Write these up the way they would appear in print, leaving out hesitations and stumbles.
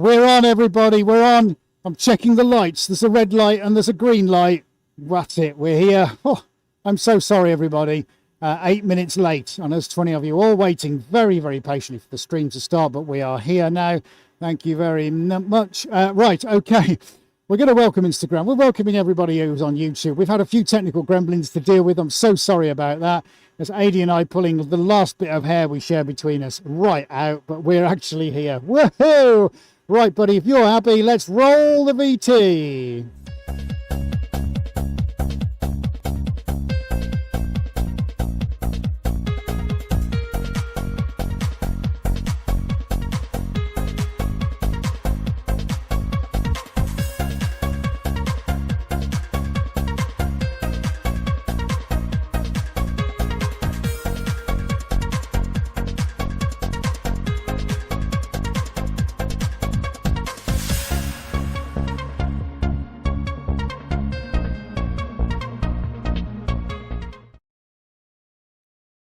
We're on, everybody. We're on. I'm checking the lights. There's a red light and there's a green light. That's it. We're here. Oh, I'm so sorry, everybody. 8 minutes late. I know there's 20 of you all waiting very, very patiently for the stream to start, but we are here now. Thank you very much. Right, okay. We're going to welcome Instagram. We're welcoming everybody who's on YouTube. We've had a few technical gremlins to deal with. I'm so sorry about that. There's Adi and I pulling the last bit of hair we share between us right out, but we're actually here. Woohoo! Right, buddy, if you're happy, let's roll the VT.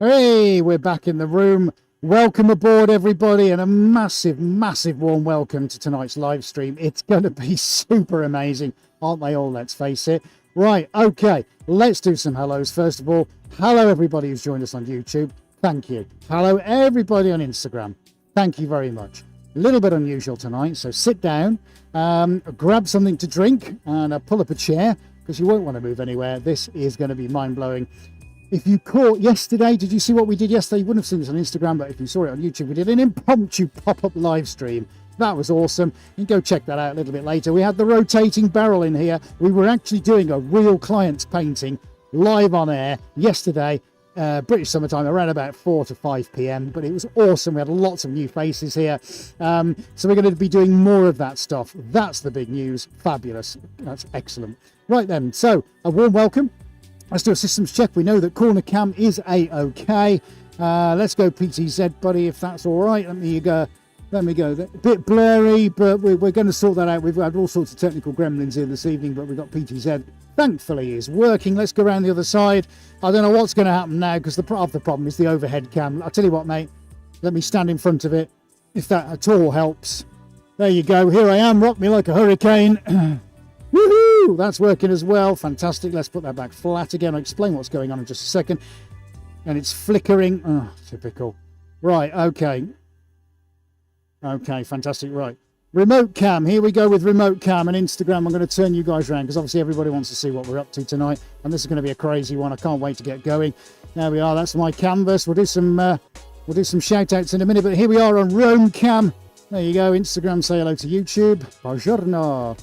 Hey, we're back in the room. Welcome aboard, everybody, and a massive, massive warm welcome to tonight's live stream. It's going to be super amazing, aren't they all? Let's face it. Right, okay, let's do some hellos. First of all, hello, everybody who's joined us on YouTube. Thank you. Hello, everybody on Instagram. Thank you very much. A little bit unusual tonight, so sit down, grab something to drink, and pull up a chair, because you won't want to move anywhere. This is going to be mind-blowing. If you caught yesterday, did you see what we did yesterday? You wouldn't have seen this on Instagram, but if you saw it on YouTube, we did an impromptu pop-up live stream. That was awesome. You can go check that out a little bit later. We had the rotating barrel in here. We were actually doing a real client's painting live on air yesterday, British summertime, around about 4 to 5 p.m. But it was awesome. We had lots of new faces here. So we're going to be doing more of that stuff. That's the big news. Fabulous. That's excellent. Right then, so a warm welcome. Let's do a systems check. We know that corner cam is A-OK. Let's go PTZ, buddy, if that's all right. Let me go. A bit blurry, but we're going to sort that out. We've had all sorts of technical gremlins here this evening, but we've got PTZ. Thankfully, is working. Let's go around the other side. I don't know what's going to happen now because the problem is the overhead cam. I'll tell you what, mate. Let me stand in front of it, if that at all helps. There you go. Here I am. Rock me like a hurricane. Woohoo! That's working as well. Fantastic. Let's put that back flat again. I'll explain what's going on in just a second. And it's flickering. Oh, typical. Right, okay. Okay, fantastic. Right. Remote cam. Here we go with remote cam and Instagram. I'm going to turn you guys around because obviously everybody wants to see what we're up to tonight. And this is going to be a crazy one. I can't wait to get going. There we are. That's my canvas. We'll do some shout outs in a minute. But here we are on Roam Cam. There you go. Instagram. Say hello to YouTube. Buongiorno.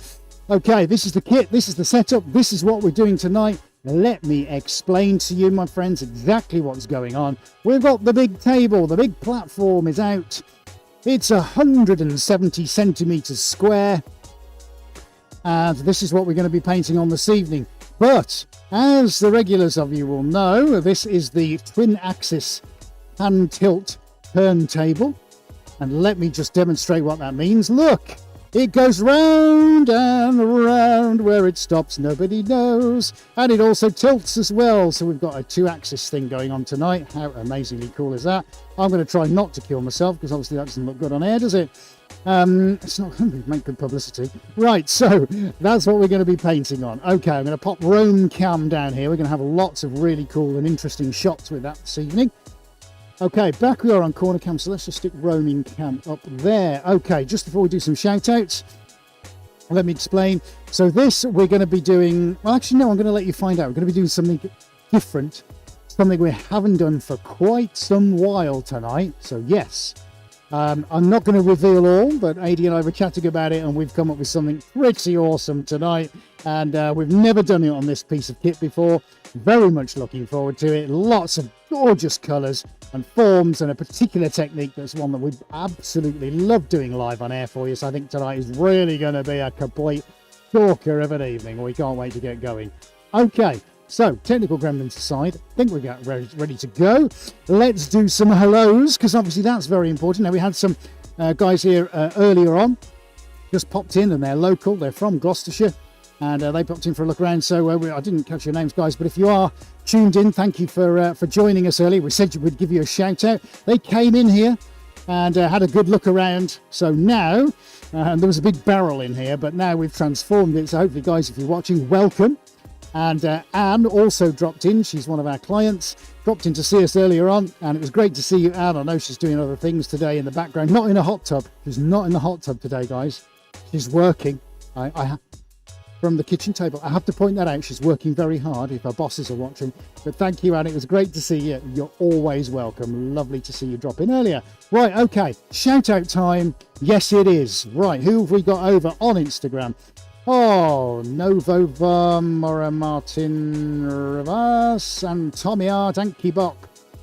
Okay, this is the kit, this is the setup, this is what we're doing tonight. Let me explain to you, my friends, exactly what's going on. We've got the big table, the big platform is out. It's 170 centimeters square. And this is what we're going to be painting on this evening. But, as the regulars of you will know, this is the twin axis hand tilt turntable. And let me just demonstrate what that means. Look! It goes round and round, where it stops nobody knows, and it also tilts as well, so we've got a 2-axis thing going on tonight. How amazingly cool is that? I'm going to try not to kill myself because obviously that doesn't look good on air, does it? It's not going to make good publicity. Right, so that's what we're going to be painting on. Okay, I'm going to pop Roam Cam down here. We're going to have lots of really cool and interesting shots with that this evening. Okay, back we are on corner cam, so let's just stick roaming cam up there. Okay, just before we do some shout outs, let me explain. So this we're going to be doing, well actually no, I'm going to let you find out. We're going to be doing something different, something we haven't done for quite some while tonight. So yes, I'm not going to reveal all, but Adi and I were chatting about it and we've come up with something pretty awesome tonight. And we've never done it on this piece of kit before. Very much looking forward to it. Lots of gorgeous colours and forms and a particular technique that's one that we absolutely love doing live on air for you. So I think tonight is really going to be a complete corker of an evening. We can't wait to get going. Okay, so technical gremlins aside, I think we're ready to go. Let's do some hellos because obviously that's very important. Now we had some guys here earlier on, just popped in and they're local. They're from Gloucestershire. And they popped in for a look around, so I didn't catch your names, guys, but if you are tuned in, thank you for joining us early. We said we would give you a shout out. They came in here and had a good look around. So now, there was a big barrel in here, but now we've transformed it. So hopefully, guys, if you're watching, welcome. And Anne also dropped in. She's one of our clients. Dropped in to see us earlier on, and it was great to see you, Anne. I know she's doing other things today in the background. Not in a hot tub. She's not in the hot tub today, guys. She's working. From the kitchen table. I have to point that out. She's working very hard if our bosses are watching. But thank you, Anne. It was great to see you. You're always welcome. Lovely to see you drop in earlier. Right, okay. Shout out time. Yes, it is. Right, who have we got over on Instagram? Oh, Novo Mora Martin Rivas and Tommy Art and Kibok.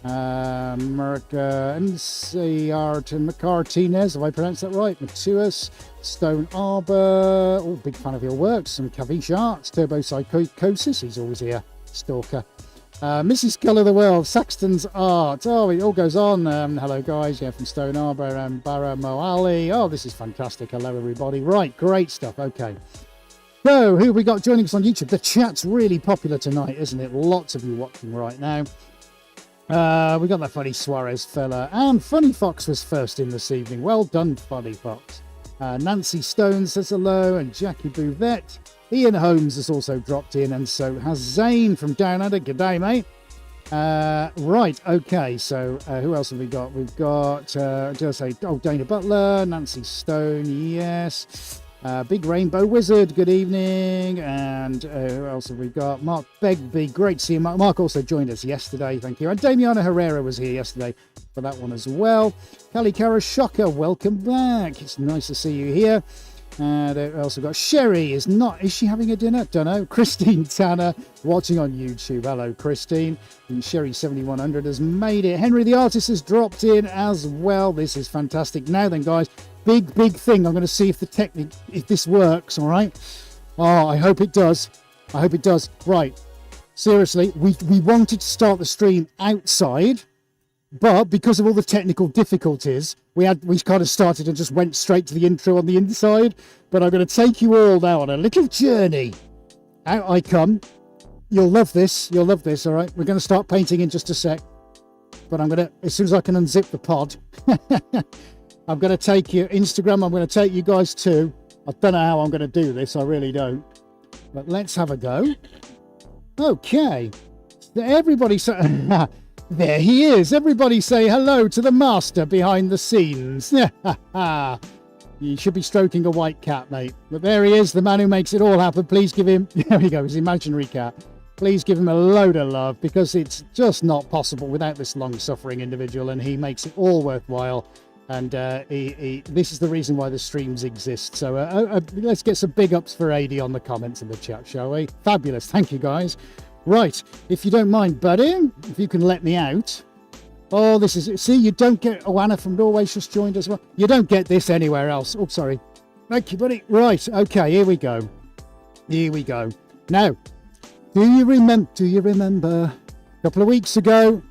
America NCR and McCartinez, have I pronounced that right? Matuus, Stone Arbor. Oh, big fan of your work. Some Kavish Arts, Turbo Psychosis. He's always here. Stalker. Mrs. Colour the World, Saxton's Art. Oh, it all goes on. Hello, guys. Yeah, from Stone Arbor and Barra Moali. Oh, this is fantastic. Hello, everybody. Right, great stuff. Okay. So, who have we got joining us on YouTube? The chat's really popular tonight, isn't it? Lots of you watching right now. We got that Funny Suarez fella. And Funny Fox was first in this evening. Well done, Funny Fox. Nancy Stone says hello. And Jackie Bouvette. Ian Holmes has also dropped in. And so has Zane from Down Under. G'day, mate. Right, okay. So, who else have we got? We've got, Dana Butler. Nancy Stone, yes. Big Rainbow Wizard, good evening. And who else have we got? Mark Begbie, great to see you. Mark also joined us yesterday, thank you. And Damiana Herrera was here yesterday for that one as well. Kali Karashoka, welcome back. It's nice to see you here. And who else have we got? Sherry is she having a dinner? Don't know. Christine Tanner watching on YouTube. Hello, Christine. And Sherry 7100 has made it. Henry the Artist has dropped in as well. This is fantastic. Now then, guys. Big thing. I'm going to see if if this works, all right? Oh, I hope it does. I hope it does. Right. Seriously, we wanted to start the stream outside, but because of all the technical difficulties, we kind of started and just went straight to the intro on the inside. But I'm going to take you all now on a little journey. Out I come. You'll love this. You'll love this, all right? We're going to start painting in just a sec. But I'm going to, as soon as I can unzip the pod... I'm going to take you Instagram. I'm going to take you guys to. I don't know how I'm going to do this. I really don't. But let's have a go. Okay. Everybody say, there he is. Everybody say hello to the master behind the scenes. You should be stroking a white cat, mate. But there he is, the man who makes it all happen. Please give him, there we go, his imaginary cat. Please give him a load of love, because it's just not possible without this long-suffering individual, and he makes it all worthwhile. And this is the reason why the streams exist. So let's get some big ups for AD on the comments in the chat, shall we? Fabulous. Thank you, guys. Right. If you don't mind, buddy, if you can let me out. Oh, this is... See, you don't get... Oh, Anna from Norway's just joined as well. You don't get this anywhere else. Oh, sorry. Thank you, buddy. Right. Okay, here we go. Here we go. Now, do you remember a couple of weeks ago?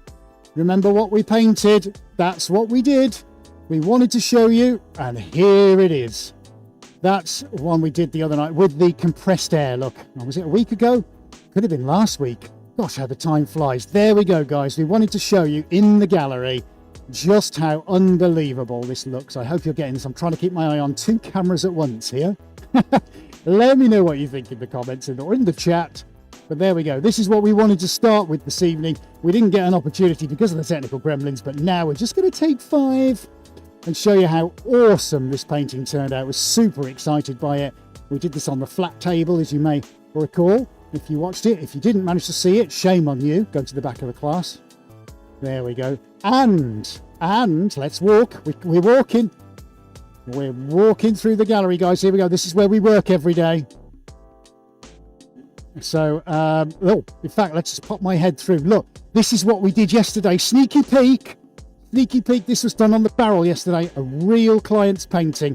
Remember what we painted? That's what we did. We wanted to show you, and here it is. That's one we did the other night with the compressed air. Look, was it a week ago? Could have been last week. Gosh, how the time flies. There we go, guys. We wanted to show you in the gallery just how unbelievable this looks. I hope you're getting this. I'm trying to keep my eye on two cameras at once here. Let me know what you think in the comments or in the chat. But there we go. This is what we wanted to start with this evening. We didn't get an opportunity because of the technical gremlins, but now we're just going to take 5 and show you how awesome this painting turned out. I was super excited by it. We did this on the flat table, as you may recall, if you watched it. If you didn't manage to see it, shame on you. Go to the back of the class. There we go. And let's walk. We're walking. We're walking through the gallery, guys. Here we go. This is where we work every day. So, in fact, let's just pop my head through. Look, this is what we did yesterday. Sneaky peek. Sneaky peek, this was done on the barrel yesterday. A real client's painting.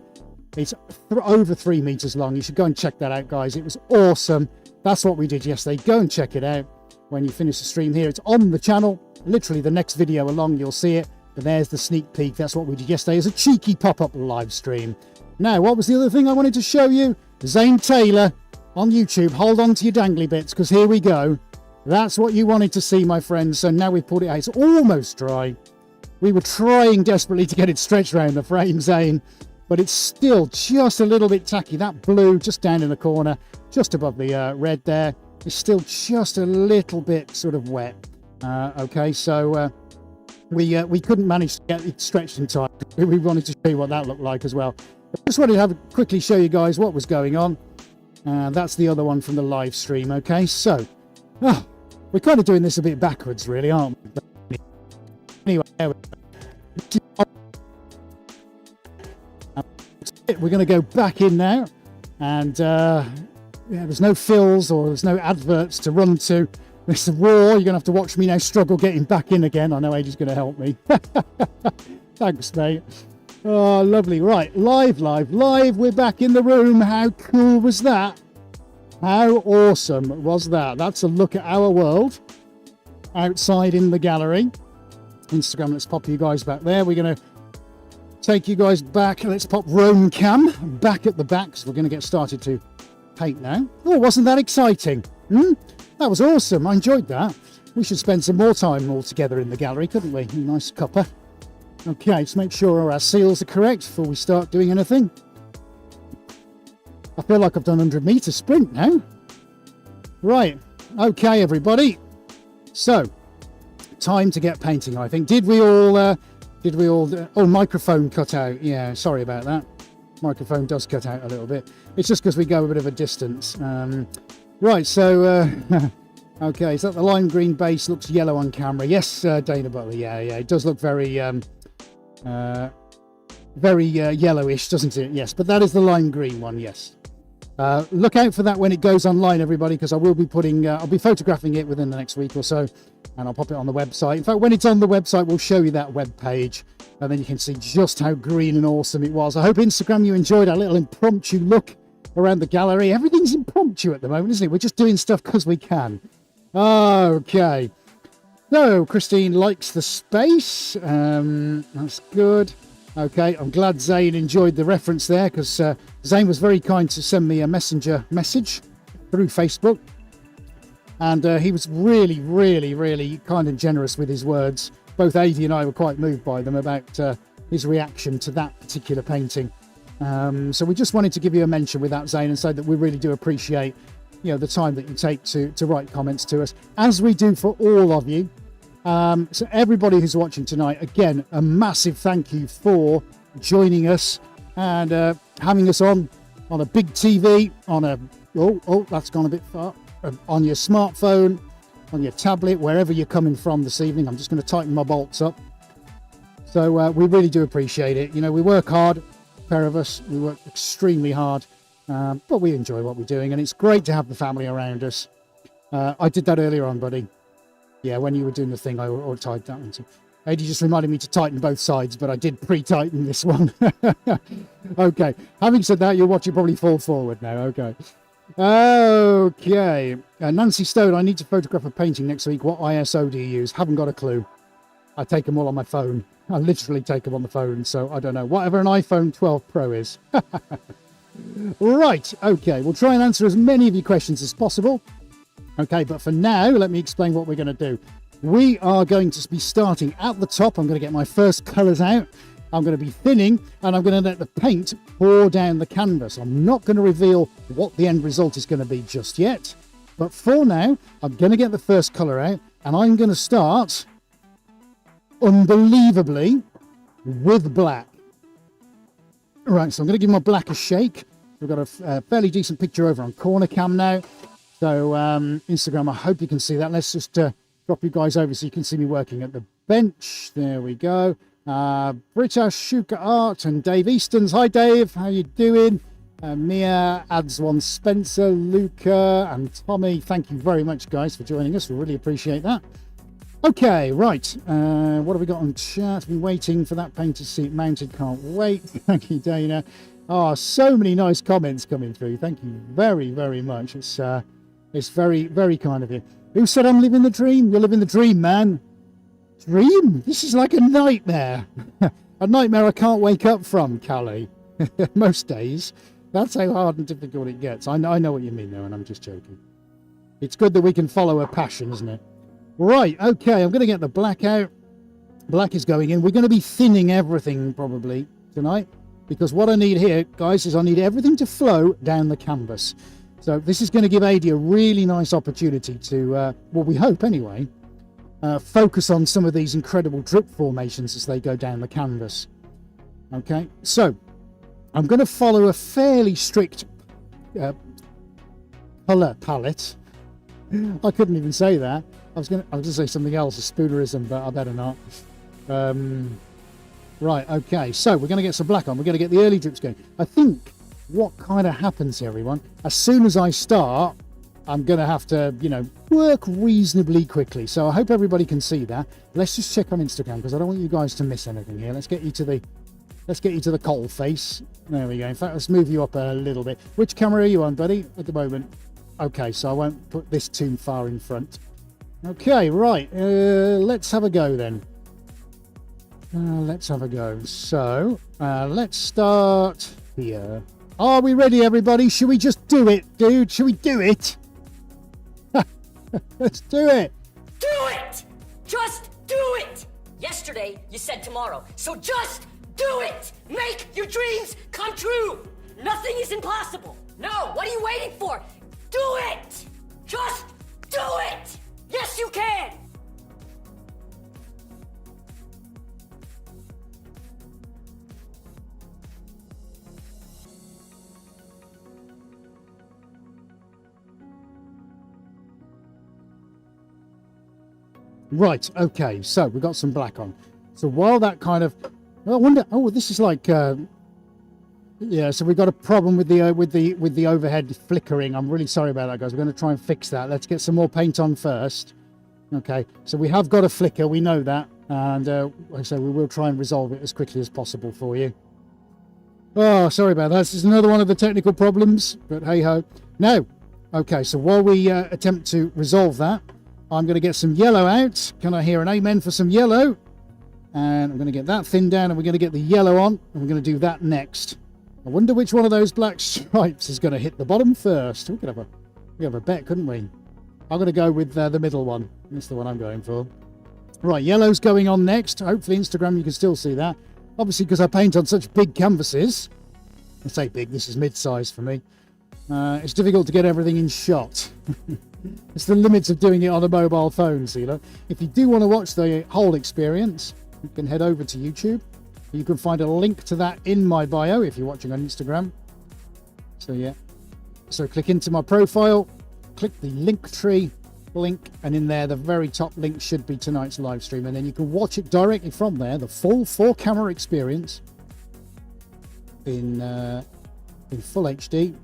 It's over 3 meters long. You should go and check that out, guys. It was awesome. That's what we did yesterday. Go and check it out when you finish the stream here. It's on the channel. Literally the next video along, you'll see it. But there's the sneak peek. That's what we did yesterday as a cheeky pop-up live stream. Now, what was the other thing I wanted to show you? Zane Taylor on YouTube. Hold on to your dangly bits, because here we go. That's what you wanted to see, my friends. So now we've pulled it out. It's almost dry. We were trying desperately to get it stretched around the frame, Zane, but it's still just a little bit tacky. That blue just down in the corner, just above the red there, is still just a little bit sort of wet. Okay, so we couldn't manage to get it stretched in time. We wanted to show you what that looked like as well. I just wanted to quickly show you guys what was going on. That's the other one from the live stream. Okay, so we're kind of doing this a bit backwards, really, aren't we? Anyway, there we go. We're going to go back in now, and yeah, there's no fills or there's no adverts to run to. It's raw. You're going to have to watch me now struggle getting back in again. I know Adie's going to help me. Thanks, mate. Oh, lovely. Right, live. We're back in the room. How cool was that? How awesome was that? That's a look at our world outside in the gallery. Instagram, let's pop you guys back there. We're going to take you guys back. Let's pop Roam Cam back at the back, because we're going to get started to paint now. Oh, wasn't that exciting? That was awesome. I enjoyed that. We should spend some more time all together in the gallery, couldn't we? Nice cuppa. Okay, let's make sure our seals are correct before we start doing anything. I feel like I've done a 100-meter sprint now. Right. Okay, everybody. So, time to get painting, I think. Did we all... oh, microphone cut out. Yeah, sorry about that. Microphone does cut out a little bit. It's just because we go a bit of a distance. Right, so... okay, so the lime green base looks yellow on camera. Yes, Dana Butler. Yeah, it does look very yellowish, doesn't it? Yes, but that is the lime green one, yes. Look out for that when it goes online, everybody, because I will be I'll be photographing it within the next week or so, and I'll pop it on the website. In fact, when it's on the website, we'll show you that web page, and then you can see just how green and awesome it was. I hope Instagram, you enjoyed our little impromptu look around the gallery. Everything's impromptu at the moment, isn't it? We're just doing stuff because we can. Okay. So, Christine likes the space. That's good. Okay, I'm glad Zane enjoyed the reference there, because Zane was very kind to send me a messenger message through Facebook. And he was really, really, really kind and generous with his words. Both Adie and I were quite moved by them about his reaction to that particular painting. So we just wanted to give you a mention with that, Zane, and say that we really do appreciate, you know, the time that you take to write comments to us, as we do for all of you. So everybody who's watching tonight, again, a massive thank you for joining us and having us on a big TV, on a, that's gone a bit far, on your smartphone, on your tablet, wherever you're coming from this evening. I'm just going to tighten my bolts up. So we really do appreciate it. You know, we work hard, a pair of us, we work extremely hard, but we enjoy what we're doing, and it's great to have the family around us. I did that earlier on, buddy. Yeah, when you were doing the thing, I already tied that one too. Adie just reminded me to tighten both sides, but I did pre-tighten this one. Okay, having said that, you'll watch it probably fall forward now. Okay. Nancy Stone, I need to photograph a painting next week. What ISO do you use? Haven't got a clue. I take them all on my phone. I literally take them on the phone, so I don't know. Whatever an iPhone 12 Pro is. Right, okay, we'll try and answer as many of your questions as possible. Okay, but for now, let me explain what we're going to do. We are going to be starting at the top. I'm going to get my first colours out. I'm going to be thinning, and I'm going to let the paint pour down the canvas. I'm not going to reveal what the end result is going to be just yet. But for now, I'm going to get the first colour out, and I'm going to start, unbelievably, with black. Right, so I'm going to give my black a shake. We've got a fairly decent picture over on corner cam now. So Instagram, I hope you can see that. Let's just drop you guys over so you can see me working at the bench. There we go. British Shuka Art and Dave Easton's. Hi Dave, how you doing? Mia adds one, Spencer, Luca and Tommy. Thank you very much, guys, for joining us. We really appreciate that. Okay, right. What have we got on chat? Been waiting for that painter seat mounted. Can't wait. Thank you, Dana. Oh, so many nice comments coming through. Thank you very, very much. It's very, very kind of you. Who said I'm living the dream? You're living the dream, man. Dream? This is like a nightmare. A nightmare I can't wake up from, Callie. Most days. That's how hard and difficult it gets. I know what you mean, though, and I'm just joking. It's good that we can follow a passion, isn't it? Right, okay, I'm going to get the black out. Black is going in. We're going to be thinning everything probably tonight, because what I need here, guys, is I need everything to flow down the canvas. So this is going to give Adi a really nice opportunity to, well, we hope anyway, focus on some of these incredible drip formations as they go down the canvas. Okay, so I'm going to follow a fairly strict colour palette. I couldn't even say that. I was going to say something else, a spoonerism, but I better not. Right, okay, so we're going to get some black on. We're going to get the early drips going. I think what kind of happens here, everyone, as soon as I start, I'm going to have to, you know, work reasonably quickly. So I hope everybody can see that. Let's just check on Instagram, because I don't want you guys to miss anything here. Let's get you to the coal face. There we go. In fact, let's move you up a little bit. Which camera are you on, buddy, at the moment? Okay, so I won't put this too far in front. Okay, right. Let's have a go then. Let's have a go. So, let's start here. Are we ready, everybody? Should we just do it, dude? Should we do it? Let's do it. Do it! Just do it! Yesterday, you said tomorrow. So just do it! Make your dreams come true! Nothing is impossible. No, what are you waiting for? Do it! Just do it! Yes, you can! Right, okay, so we've got some black on. So while that kind of, I wonder, oh, this is like, yeah, so we've got a problem with the overhead flickering. I'm really sorry about that, guys. We're going to try and fix that. Let's get some more paint on first. Okay, so we have got a flicker, we know that, and like I say, we will try and resolve it as quickly as possible for you. Oh, sorry about that. This is another one of the technical problems, but hey ho. Now, okay, so while we attempt to resolve that, I'm going to get some yellow out. Can I hear an amen for some yellow? And I'm going to get that thin down, and we're going to get the yellow on, and we're going to do that next. I wonder which one of those black stripes is going to hit the bottom first. We could have a bet, couldn't we? I'm going to go with the middle one. That's the one I'm going for. Right, yellow's going on next. Hopefully Instagram you can still see that. Obviously, because I paint on such big canvases. I say big, this is mid-size for me. It's difficult to get everything in shot. It's the limits of doing it on a mobile phone, see, look. If you do want to watch the whole experience, you can head over to YouTube. You can find a link to that in my bio if you're watching on Instagram. So yeah, so click into my profile, click the link tree link, and in there the very top link should be tonight's live stream, and then you can watch it directly from there, the full 4-camera experience in full HD,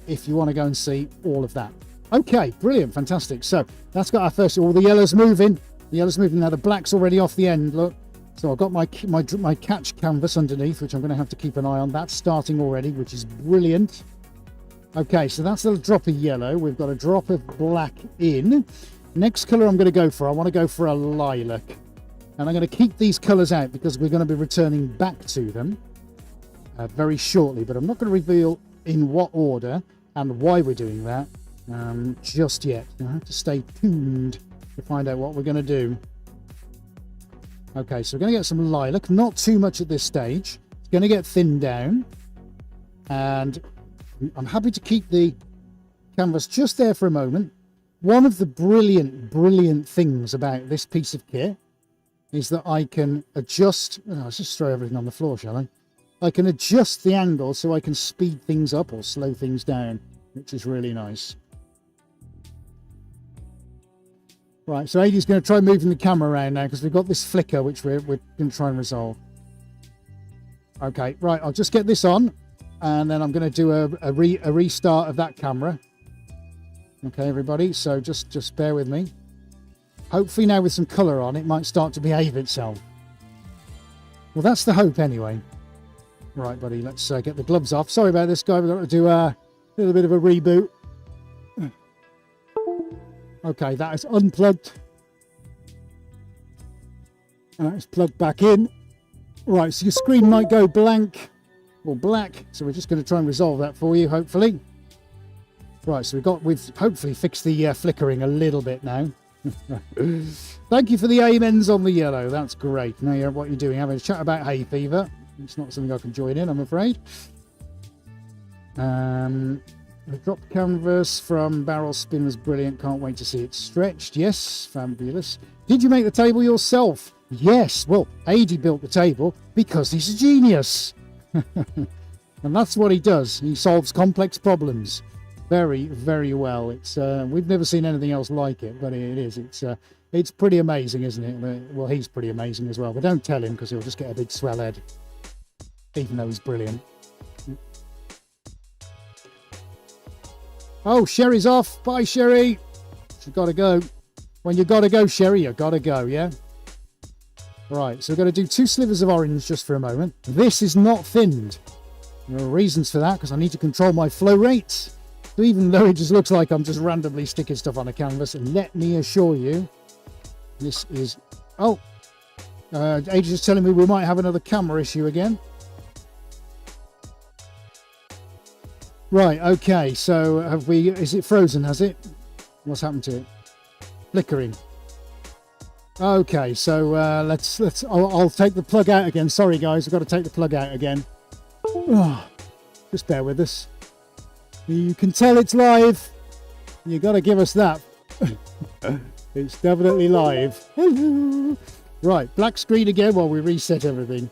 if you want to go and see all of that. Okay, brilliant, fantastic. So that's got our first, all the yellow's moving. The yellow's moving now, the black's already off the end, look. So I've got my catch canvas underneath, which I'm going to have to keep an eye on. That's starting already, which is brilliant. Okay, so that's a drop of yellow. We've got a drop of black in. Next colour I'm going to go for, I want to go for a lilac. And I'm going to keep these colours out because we're going to be returning back to them very shortly. But I'm not going to reveal in what order and why we're doing that just yet. You'll have to stay tuned to find out what we're going to do. Okay, so we're going to get some lilac, not too much at this stage. It's going to get thinned down, and I'm happy to keep the canvas just there for a moment. One of the brilliant things about this piece of kit is that I can adjust, let's just throw everything on the floor, shall I? I can adjust the angle so I can speed things up or slow things down, which is really nice. Right, so Adi's going to try moving the camera around now because we've got this flicker which we're going to try and resolve. Okay, right, I'll just get this on and then I'm going to do a restart of that camera. Okay, everybody, so just bear with me. Hopefully now with some colour on, it might start to behave itself. Well, that's the hope anyway. Right, buddy, let's get the gloves off. Sorry about this, guy. We've got to do a little bit of a reboot. Okay, that is unplugged. It's plugged back in. Right, so your screen might go blank or black. So we're just going to try and resolve that for you, hopefully. Right, so we've hopefully fixed the flickering a little bit now. Thank you for the amens on the yellow. That's great. Now, what you're doing, having a chat about hay fever. It's not something I can join in, I'm afraid. The drop canvas from Barrel Spin was brilliant. Can't wait to see it stretched. Yes, fabulous. Did you make the table yourself? Yes. Well, Adi built the table because he's a genius. And that's what he does. He solves complex problems very, very well. It's we've never seen anything else like it, but it is. It's pretty amazing, isn't it? Well, he's pretty amazing as well. But don't tell him because he'll just get a big swell head, even though he's brilliant. Oh, Sherry's off. Bye, Sherry. She's got to go. When you got to go, Sherry, you got to go, yeah? Right, so we're going to do 2 slivers of orange just for a moment. This is not thinned. There are reasons for that, because I need to control my flow rate. So even though it just looks like I'm just randomly sticking stuff on a canvas, and let me assure you, this is... Oh, Age is telling me we might have another camera issue again. Right, okay, so have we... Is it frozen, has it? What's happened to it? Flickering. Okay, so I'll take the plug out again. Sorry, guys, I've got to take the plug out again. Oh, just bear with us. You can tell it's live. You got to give us that. It's definitely live. Right, black screen again while we reset everything.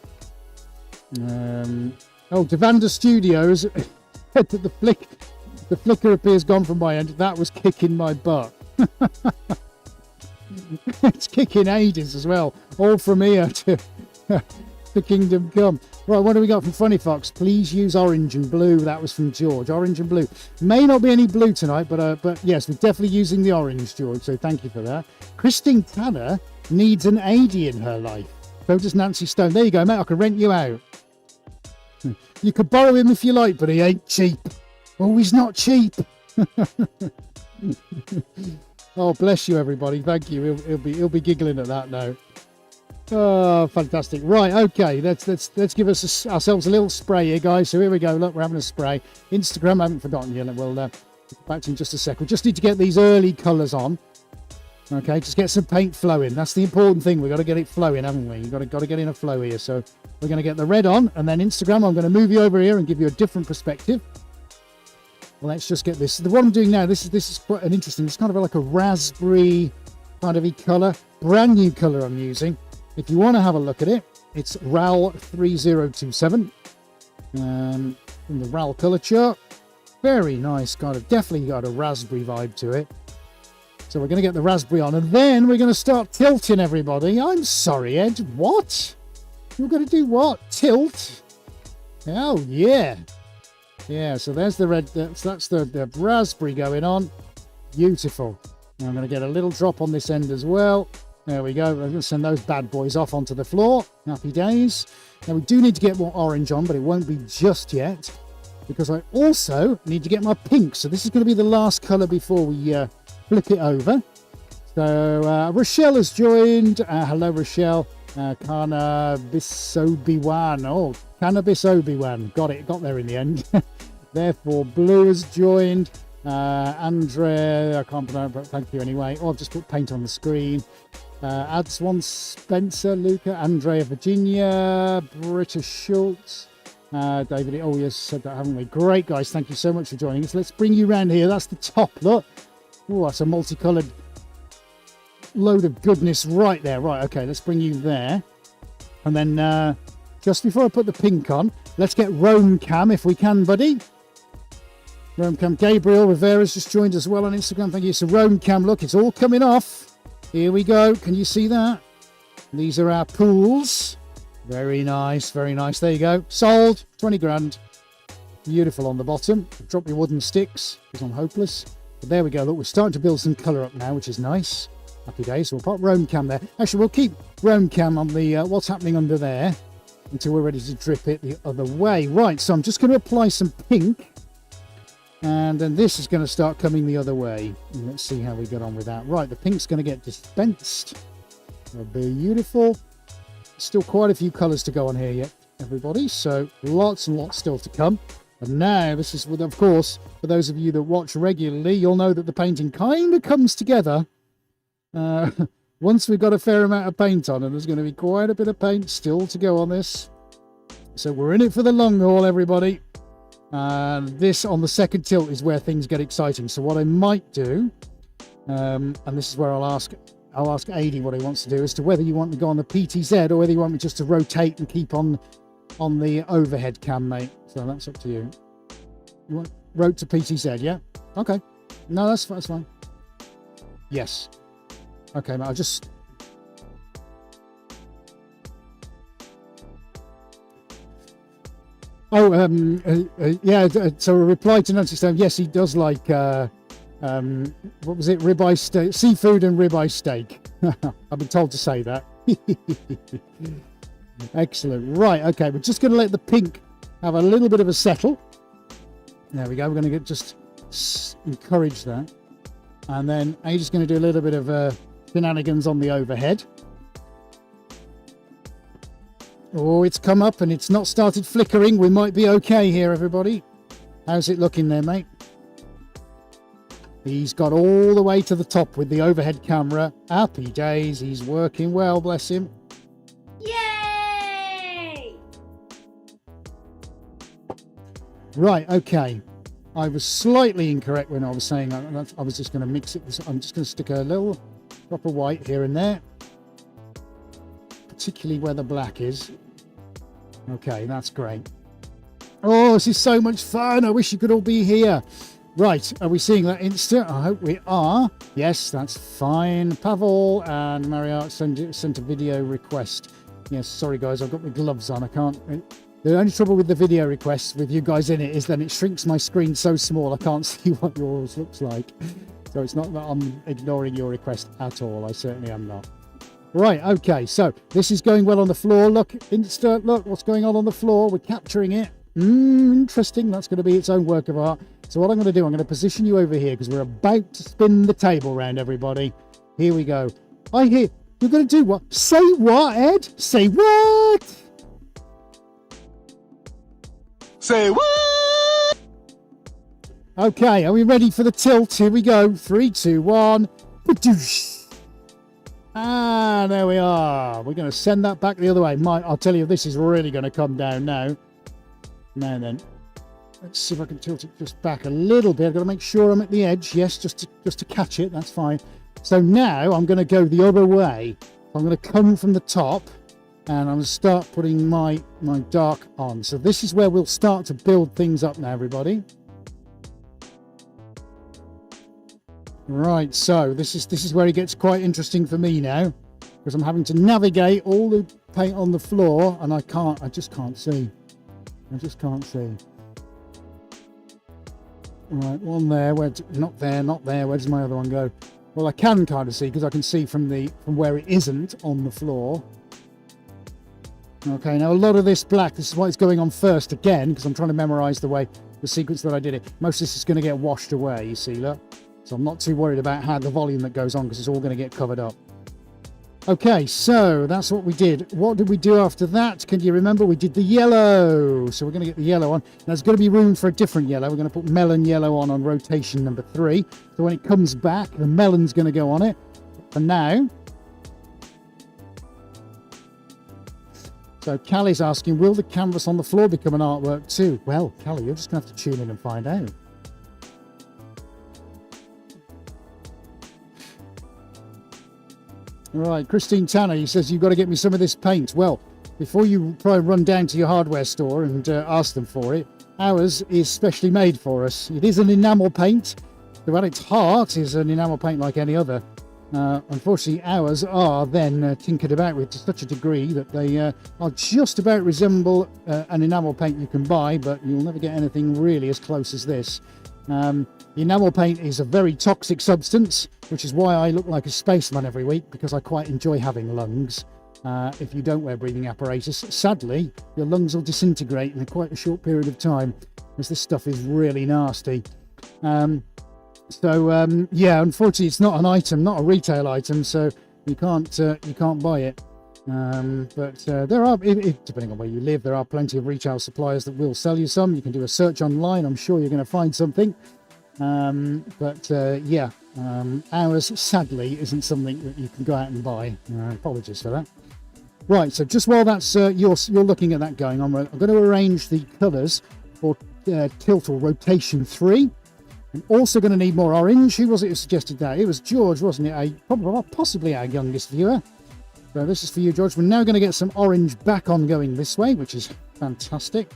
Oh, Devanda Studios. The flicker appears gone from my end. That was kicking my butt. It's kicking ages as well. All from here to the Kingdom Come. Right, what do we got from Funny Fox? Please use orange and blue. That was from George. Orange and blue. May not be any blue tonight, but yes, we're definitely using the orange, George. So thank you for that. Christine Tanner needs an AD in her life. So does Nancy Stone. There you go, mate. I can rent you out. You could borrow him if you like, but he ain't cheap. Oh, he's not cheap. Oh, bless you, everybody. Thank you. He'll be giggling at that now. Oh, fantastic. Right, okay. Let's give ourselves a little spray here, guys. So here we go. Look, we're having a spray. Instagram, I haven't forgotten yet. We'll back to in just a sec. We just need to get these early colours on. Okay, just get some paint flowing. That's the important thing. We've got to get it flowing, haven't we? You've got to get in a flow here. So we're going to get the red on, and then Instagram, I'm going to move you over here and give you a different perspective. Well, let's just get this. What I'm doing now, this is quite an interesting, it's kind of like a raspberry kind of colour. Brand new colour I'm using. If you want to have a look at it, it's RAL 3027 from the RAL colour chart. Very nice, kind of definitely got a raspberry vibe to it. So we're going to get the raspberry on, and then we're going to start tilting everybody. I'm sorry, Ed. What? You're going to do what? Tilt? Oh, yeah. Yeah, so there's the red. That's the raspberry going on. Beautiful. Now I'm going to get a little drop on this end as well. There we go. I'm going to send those bad boys off onto the floor. Happy days. Now we do need to get more orange on, but it won't be just yet, because I also need to get my pink. So this is going to be the last colour before we flick it over. So Rochelle has joined. Hello, Rochelle. Cannabis Obi-Wan. Oh, Cannabis Obi-Wan. Got it. Got there in the end. Therefore, Blue has joined. Andrea, I can't pronounce, but thank you anyway. Oh, I've just put paint on the screen. Adswan Spencer, Luca, Andrea, Virginia, Britta Schultz, David. Oh, yes, said that, haven't we? Great, guys. Thank you so much for joining us. Let's bring you around here. That's the top. Look. Oh, that's a multicoloured load of goodness right there. Right, okay, let's bring you there. And then just before I put the pink on, let's get Rome Cam if we can, buddy. Rome Cam. Gabriel Rivera's just joined as well on Instagram. Thank you. So Rome Cam, look, it's all coming off. Here we go. Can you see that? These are our pools. Very nice, very nice. There you go. Sold. 20 grand. Beautiful on the bottom. Drop your wooden sticks because I'm hopeless. But there we go. Look, we're starting to build some colour up now, which is nice. Happy days. So we'll put Rome Cam there. Actually, we'll keep Rome Cam on the what's happening under there until we're ready to drip it the other way. Right, so I'm just going to apply some pink. And then this is going to start coming the other way. And let's see how we get on with that. Right, the pink's going to get dispensed. Beautiful. Still quite a few colours to go on here yet, everybody. So lots and lots still to come. And now, this is, of course, for those of you that watch regularly, you'll know that the painting kind of comes together Uh, once we've got a fair amount of paint on, and there's going to be quite a bit of paint still to go on this. So we're in it for the long haul, everybody. And this on the second tilt is where things get exciting. So what I might do, and this is where I'll ask Adi what he wants to do, as to whether you want to go on the PTZ or whether you want me just to rotate and keep on the overhead cam, mate. So that's up to you. You want rotate to PTZ, yeah? Okay. No, that's fine. Yes. Okay, mate, I'll just... Oh, yeah, so a reply to Nancy Stone, yes, he does like, what was it, ribeye steak, seafood and ribeye steak. I've been told to say that. Excellent. Right, okay, we're just going to let the pink have a little bit of a settle. There we go, we're going to just encourage that. And then I'm just going to do a little bit of shenanigans on the overhead. Oh, it's come up and it's not started flickering. We might be okay here, everybody. How's it looking there, mate? He's got all the way to the top with the overhead camera. Happy days. He's working well, bless him. Yay! Right, okay. I was slightly incorrect when I was saying I was just going to mix it. I'm just going to stick a little drop of white here and there, particularly where the black is. Okay, that's great. Oh, this is so much fun. I wish you could all be here. Right, are we seeing that instant? I hope we are. Yes, that's fine. Pavel and Marriott sent a video request. Yes, sorry guys, I've got my gloves on. I can't... The only trouble with the video requests with you guys in it is that it shrinks my screen so small I can't see what yours looks like. So it's not that I'm ignoring your request at all. I certainly am not. Right, okay, so this is going well on the floor. Look, insert, look what's going on the floor. We're capturing it. Interesting. That's going to be its own work of art. So what I'm going to do, I'm going to position you over here because we're about to spin the table round, everybody. Here we go. I hear you're going to do what? Say what, Ed? Say what? Say what? Okay, are we ready for the tilt? Here we go. 3, 2, 1. Ah, there we are. We're going to send that back the other way. I'll tell you, this is really going to come down now. Now then, let's see if I can tilt it just back a little bit. I've got to make sure I'm at the edge. Yes, just to catch it. That's fine. So now I'm going to go the other way. I'm going to come from the top and I'm going to start putting my dark on. So this is where we'll start to build things up now, everybody. Right, so this is where it gets quite interesting for me now, because I'm having to navigate all the paint on the floor and I just can't see. I just can't see. Right, one there, not there, where does my other one go? Well, I can kind of see because I can see from where it isn't on the floor. Okay, now a lot of this black, this is why it's going on first again, because I'm trying to memorize the sequence that I did it. Most of this is going to get washed away, you see, look. So I'm not too worried about how the volume that goes on because it's all going to get covered up. Okay, so that's what we did. What did we do after that? Can you remember? We did the yellow. So we're going to get the yellow on. Now, there's going to be room for a different yellow. We're going to put melon yellow on rotation number 3. So when it comes back, the melon's going to go on it. For now. So Callie's asking, will the canvas on the floor become an artwork too? Well, Callie, you're just going to have to tune in and find out. Right, Christine Tanner, he says, you've got to get me some of this paint. Well, before you try and run down to your hardware store and ask them for it, ours is specially made for us. It is an enamel paint. So at its heart is an enamel paint like any other. Unfortunately, ours are then tinkered about with to such a degree that they are just about resemble an enamel paint you can buy, but you'll never get anything really as close as this. The enamel paint is a very toxic substance, which is why I look like a spaceman every week, because I quite enjoy having lungs. If you don't wear breathing apparatus, sadly, your lungs will disintegrate in quite a short period of time, as this stuff is really nasty. Yeah, unfortunately, it's not an item, not a retail item, so you can't buy it. But there are, depending on where you live, there are plenty of retail suppliers that will sell you some. You can do a search online. I'm sure you're going to find something. Yeah, Ours, sadly, isn't something that you can go out and buy. Apologies for that. Right, so just while that's you're looking at that going on, I'm going to arrange the colours for tilt or rotation 3. I'm also going to need more orange. Who was it who suggested that? It was George, wasn't it? Possibly our youngest viewer. So this is for you, George. We're now going to get some orange back on going this way, which is fantastic.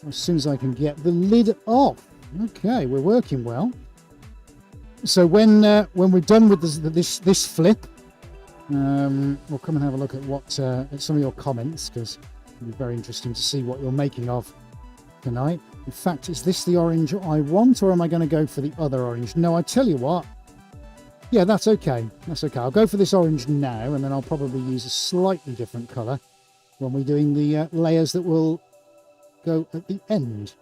As soon as I can get the lid off. Okay, we're working well. So when we're done with this flip, we'll come and have a look at what at some of your comments, because it'll be very interesting to see what you're making of tonight. In fact, is this the orange I want, or am I going to go for the other orange? No, I tell you what. Yeah, that's okay. That's okay. I'll go for this orange now, and then I'll probably use a slightly different colour when we're doing the layers that will go at the end.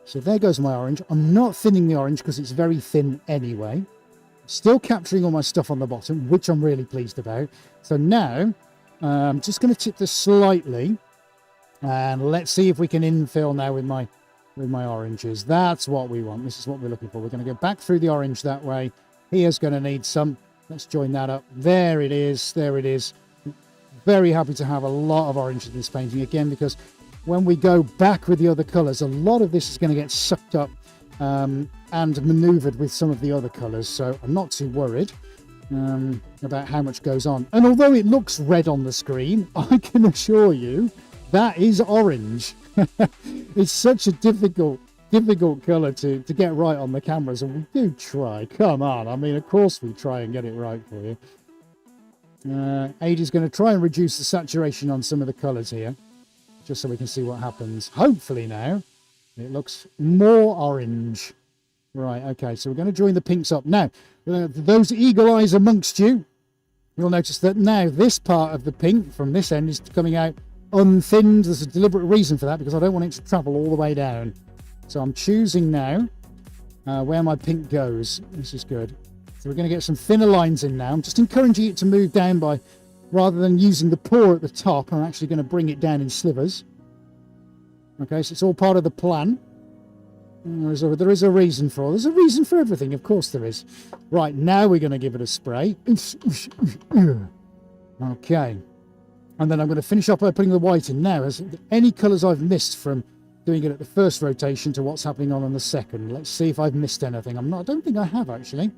So there goes my orange. I'm not thinning the orange because it's very thin anyway. Still capturing all my stuff on the bottom, which I'm really pleased about. So now I'm just going to tip this slightly, and let's see if we can infill now with my oranges. That's what we want. This is what we're looking for. We're going to go back through the orange that way. Here's going to need some. Let's join that up. There it is. There it is. Very happy to have a lot of orange in this painting again, because when we go back with the other colours, a lot of this is going to get sucked up and manoeuvred with some of the other colours. So I'm not too worried about how much goes on. And although it looks red on the screen, I can assure you that is orange. It's such a difficult colour to get right on the cameras, and we do try. Come on, I mean, of course we try and get it right for you. Adie's going to try and reduce the saturation on some of the colours here, just so we can see what happens. Hopefully now it looks more orange. Right, okay, so we're going to join the pinks up. Now, those eagle eyes amongst you, you'll notice that now this part of the pink from this end is coming out unthinned. There's a deliberate reason for that, because I don't want it to travel all the way down. So I'm choosing now where my pink goes. This is good. So we're going to get some thinner lines in now. I'm just encouraging it to move down by, rather than using the pour at the top, I'm actually going to bring it down in slivers. Okay, so it's all part of the plan. There is a reason for all. There's a reason for everything, of course there is. Right, now we're going to give it a spray. Okay. And then I'm going to finish up by putting the white in now. As any colours I've missed from doing it at the first rotation to what's happening on the second. Let's see if I've missed anything. I don't think I have, actually.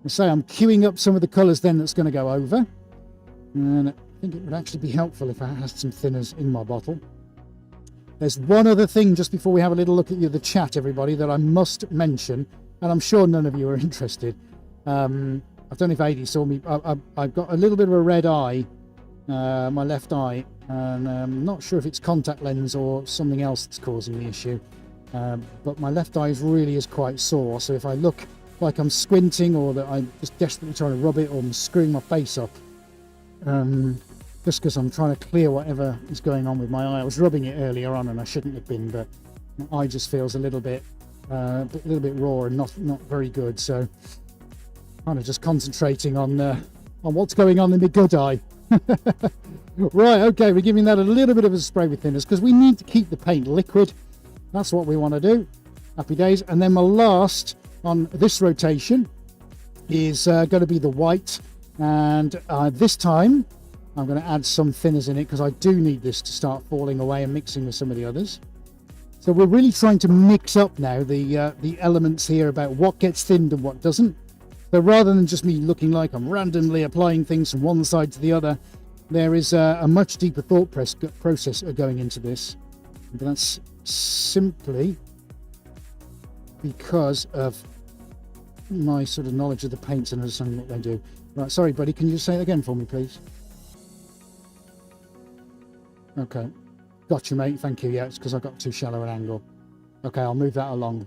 I say I'm queuing up some of the colours then that's going to go over. And I think it would actually be helpful if I had some thinners in my bottle. There's one other thing just before we have a little look at the chat, everybody, that I must mention, and I'm sure none of you are interested. I don't know if Adie saw me. I've got a little bit of a red eye, my left eye, and I'm not sure if it's contact lens or something else that's causing the issue. But my left eye really is quite sore, so if I look like I'm squinting, or that I'm just desperately trying to rub it, or I'm screwing my face up, just because I'm trying to clear whatever is going on with my eye. I was rubbing it earlier on and I shouldn't have been, but my eye just feels a little bit raw and not very good. So kind of just concentrating on what's going on in the good eye. Right, okay, we're giving that a little bit of a spray with thinners because we need to keep the paint liquid. That's what we want to do. Happy days. And then my last on this rotation is going to be the white, and this time I'm going to add some thinners in it because I do need this to start falling away and mixing with some of the others. So we're really trying to mix up now the elements here about what gets thinned and what doesn't. So rather than just me looking like I'm randomly applying things from one side to the other, there is a much deeper thought process going into this. But that's simply because of my sort of knowledge of the paints and understanding what they do. Right, sorry buddy, can you just say it again for me, please? Okay, got you, mate, thank you. Yeah, it's because I got too shallow an angle. Okay, I'll move that along.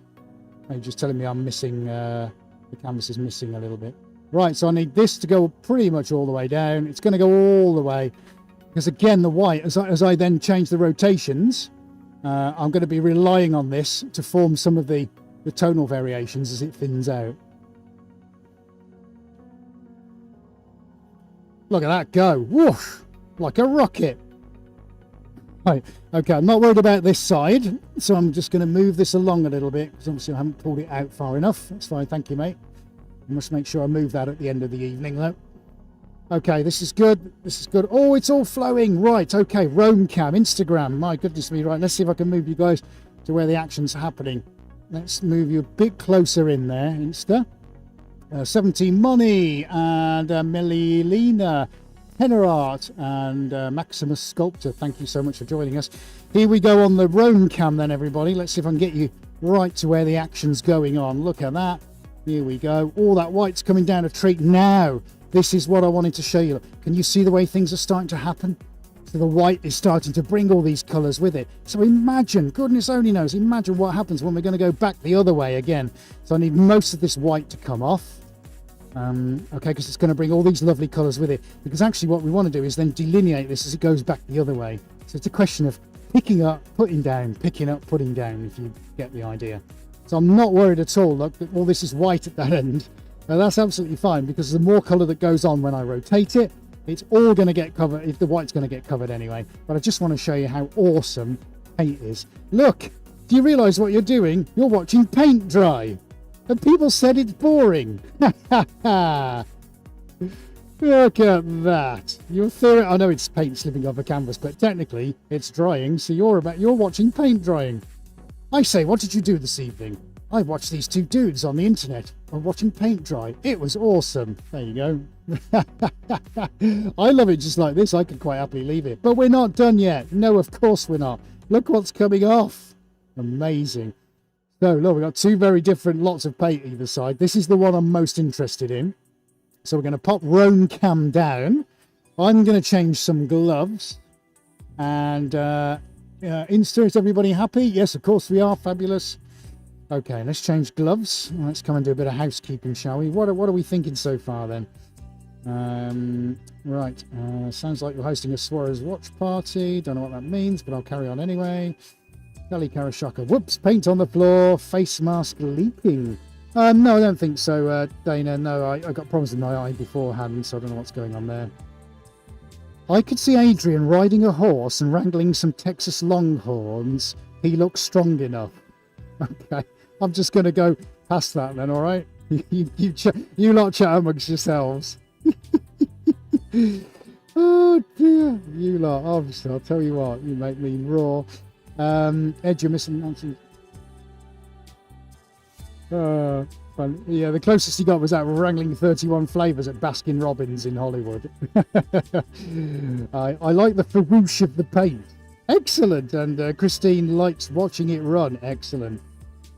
You're just telling me I'm missing, the canvas is missing a little bit. Right, so I need this to go pretty much all the way down. It's going to go all the way, because again, the white, as I then change the rotations, I'm going to be relying on this to form some of the tonal variations as it thins out. Look at that go, woof, like a rocket. Right, okay, I'm not worried about this side, so I'm just going to move this along a little bit, because obviously I haven't pulled it out far enough. That's fine, thank you, mate. I must make sure I move that at the end of the evening, though. Okay, this is good. This is good. Oh, it's all flowing. Right, okay. Roam cam, Instagram. My goodness me. Right, let's see if I can move you guys to where the action's happening. Let's move you a bit closer in there, Insta. 17 Money and Melilina, Henner Art and Maximus Sculptor. Thank you so much for joining us. Here we go on the Roam cam then, everybody. Let's see if I can get you right to where the action's going on. Look at that. Here we go. All that white's coming down a tree. Now, this is what I wanted to show you. Can you see the way things are starting to happen? So the white is starting to bring all these colours with it. So imagine, goodness only knows, imagine what happens when we're going to go back the other way again. So I need most of this white to come off. Okay, because it's going to bring all these lovely colours with it. Because actually what we want to do is then delineate this as it goes back the other way. So it's a question of picking up, putting down, picking up, putting down, if you get the idea. So I'm not worried at all. Look, that all this is white at that end. Now that's absolutely fine, because the more colour that goes on when I rotate it, it's all going to get covered. The white's going to get covered anyway. But I just want to show you how awesome paint is. Look, do you realise what you're doing? You're watching paint dry. And people said it's boring. Look at that. You're theory. I know it's paint slipping off a canvas, but technically it's drying. So you're watching paint drying. I say, what did you do this evening? I watched these two dudes on the internet while watching paint dry. It was awesome. There you go. I love it just like this. I could quite happily leave it. But we're not done yet. No, of course we're not. Look what's coming off. Amazing. So, look, we've got two very different lots of paint either side. This is the one I'm most interested in. So we're going to pop Roam Cam down. I'm going to change some gloves. And Insta, is everybody happy? Yes, of course we are. Fabulous. Okay, let's change gloves. Let's come and do a bit of housekeeping, shall we? What are we thinking so far then? Right, sounds like you're hosting a Suarez watch party. Don't know what that means, but I'll carry on anyway. Kelly Karashaka. Whoops, paint on the floor, face mask leaking. No, I don't think so, Dana. No, I got problems with my eye beforehand, so I don't know what's going on there. I could see Adrian riding a horse and wrangling some Texas Longhorns. He looks strong enough. Okay, I'm just going to go past that then, all right? You lot chat amongst yourselves. Oh, dear. You lot, obviously, I'll tell you what, you make me raw. Ed, you're missing nonsense. Yeah, the closest he got was that wrangling 31 flavours at Baskin Robbins in Hollywood. I like the farouche of the paint. Excellent. And Christine likes watching it run. Excellent.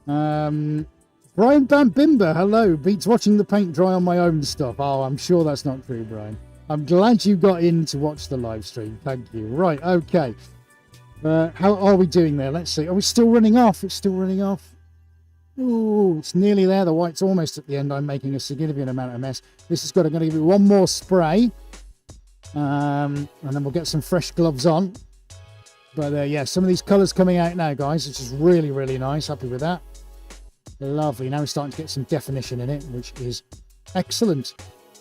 Brian Bambimba, hello. Beats watching the paint dry on my own stuff. Oh, I'm sure that's not true, Brian. I'm glad you got in to watch the live stream. Thank you. Right, okay. How are we doing there? Let's see. Are we still running off? It's still running off. Ooh, it's nearly there. The white's almost at the end. I'm making a significant amount of mess. This is going to give it one more spray. And then we'll get some fresh gloves on. But yeah, some of these colours coming out now, guys, which is really, really nice. Happy with that. Lovely. Now we're starting to get some definition in it, which is excellent.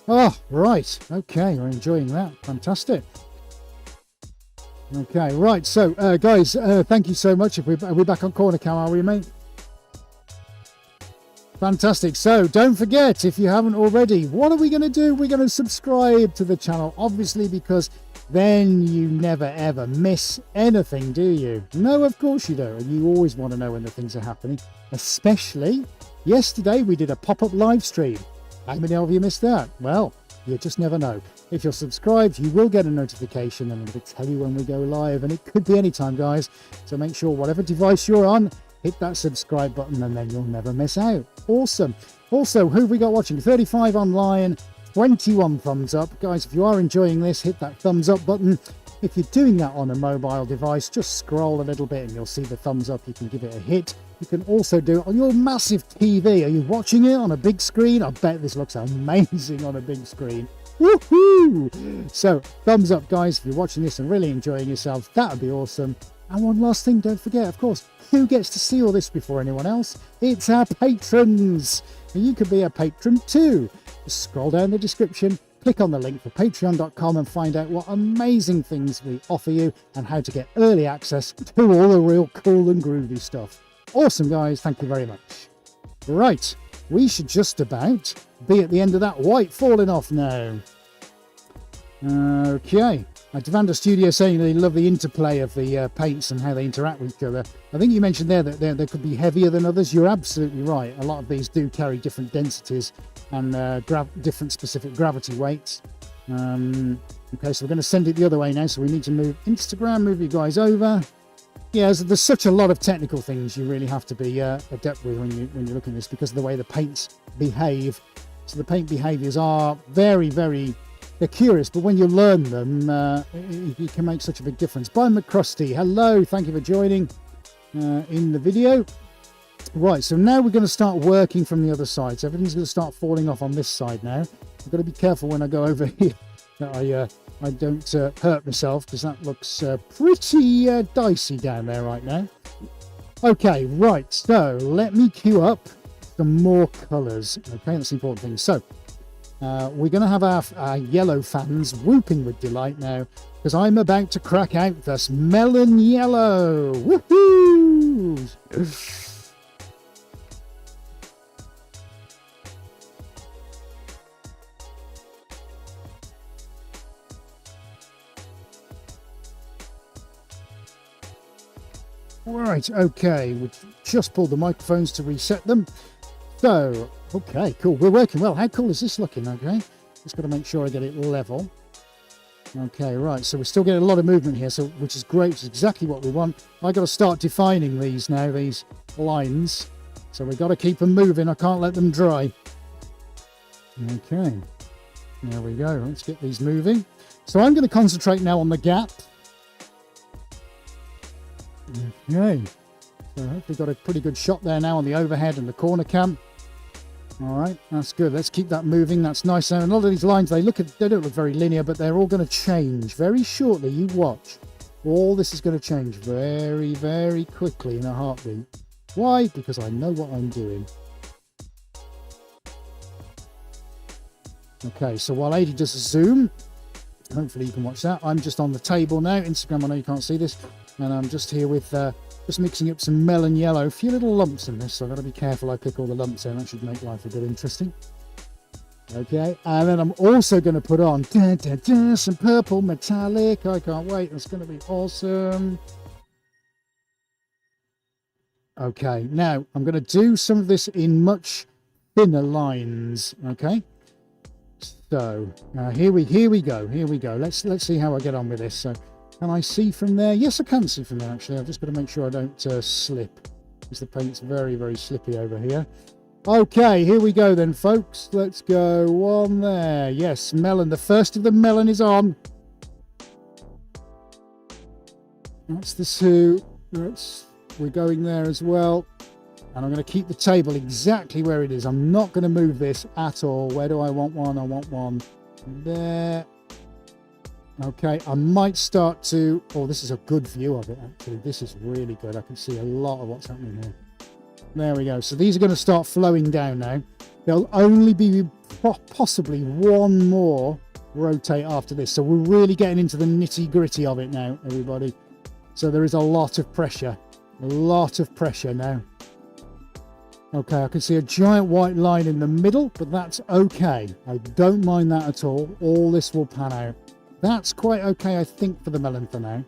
Oh, right. Okay, we're enjoying that. Fantastic. Okay, right. So, guys, thank you so much. Are we back on Corner Cam, are we, mate? Fantastic. So don't forget, if you haven't already, what are we going to do? We're going to subscribe to the channel, obviously, because then you never ever miss anything, do you? No, of course you don't. And you always want to know when the things are happening. Especially yesterday, we did a pop-up live stream. How many of you missed that? Well, you just never know. If you're subscribed, you will get a notification and it'll tell you when we go live. And it could be anytime, guys. So make sure whatever device you're on, hit that subscribe button and then you'll never miss out. Awesome. Also, who have we got watching? 35 online, 21 thumbs up. Guys, if you are enjoying this, hit that thumbs up button. If you're doing that on a mobile device, just scroll a little bit and you'll see the thumbs up. You can give it a hit. You can also do it on your massive TV. Are you watching it on a big screen? I bet this looks amazing on a big screen. Woohoo! So, thumbs up, guys, if you're watching this and really enjoying yourselves. That would be awesome. And one last thing, don't forget, of course, who gets to see all this before anyone else? It's our patrons. And you could be a patron too. Just scroll down the description, click on the link for patreon.com and find out what amazing things we offer you and how to get early access to all the real cool and groovy stuff. Awesome, guys. Thank you very much. Right. we should just about be at the end of that white falling off now. Okay. Devanda Studio saying they love the interplay of the paints and how they interact with each other. I think you mentioned there that they could be heavier than others. You're absolutely right. A lot of these do carry different densities and different specific gravity weights. Okay, so we're going to send it the other way now. So we need to move Instagram, move you guys over. Yeah, there's such a lot of technical things you really have to be adept with when you look at this because of the way the paints behave. So the paint behaviors are very, very... They're curious, but when you learn them, you can make such a big difference. Brian McCrusty, hello, thank you for joining in the video. Right, so now we're going to start working from the other side. So everything's going to start falling off on this side now. I've got to be careful when I go over here that I don't hurt myself because that looks pretty dicey down there right now. Okay, right, so let me queue up some more colours. Okay, that's the important thing. So we're going to have our yellow fans whooping with delight now because I'm about to crack out this melon yellow. Woohoo! Right, okay, we just pulled the microphones to reset them. So, okay, cool, we're working well. How cool is this looking? Okay, just got to make sure I get it level. Okay, right, so we're still getting a lot of movement here, so which is great, which is exactly what we want. I got to start defining these now, these lines. So we've got to keep them moving, I can't let them dry. Okay, there we go, let's get these moving. So I'm going to concentrate now on the gap. Okay, so hopefully got a pretty good shot there now on the overhead and the corner cam. All right, that's good. Let's keep that moving. That's nice. And a lot of these lines, they don't look very linear, but they're all going to change very shortly. You watch. All this is going to change very, very quickly in a heartbeat. Why? Because I know what I'm doing. Okay, so while Adi does a zoom, hopefully you can watch that. I'm just on the table now. Instagram, I know you can't see this. And I'm just here with just mixing up some melon yellow. A few little lumps in this, so I've got to be careful I pick all the lumps in. That should make life a bit interesting. Okay, and then I'm also going to put on some purple metallic. I can't wait. That's going to be awesome. Okay, now I'm going to do some of this in much thinner lines. Okay, so here we go. Here we go. Let's see how I get on with this. So. Can I see from there? Yes, I can see from there, actually. I've just got to make sure I don't slip, because the paint's very, very slippy over here. Okay, here we go then, folks. Let's go on there. Yes, melon. The first of the melon is on. That's the two. We're going there as well. And I'm going to keep the table exactly where it is. I'm not going to move this at all. Where do I want one? I want one there. Okay, I might start to... Oh, this is a good view of it, actually. This is really good. I can see a lot of what's happening here. There we go. So these are going to start flowing down now. There'll only be possibly one more rotate after this. So we're really getting into the nitty-gritty of it now, everybody. So there is a lot of pressure. A lot of pressure now. Okay, I can see a giant white line in the middle, but that's okay. I don't mind that at all. All this will pan out. That's quite okay, I think, for the melon for now.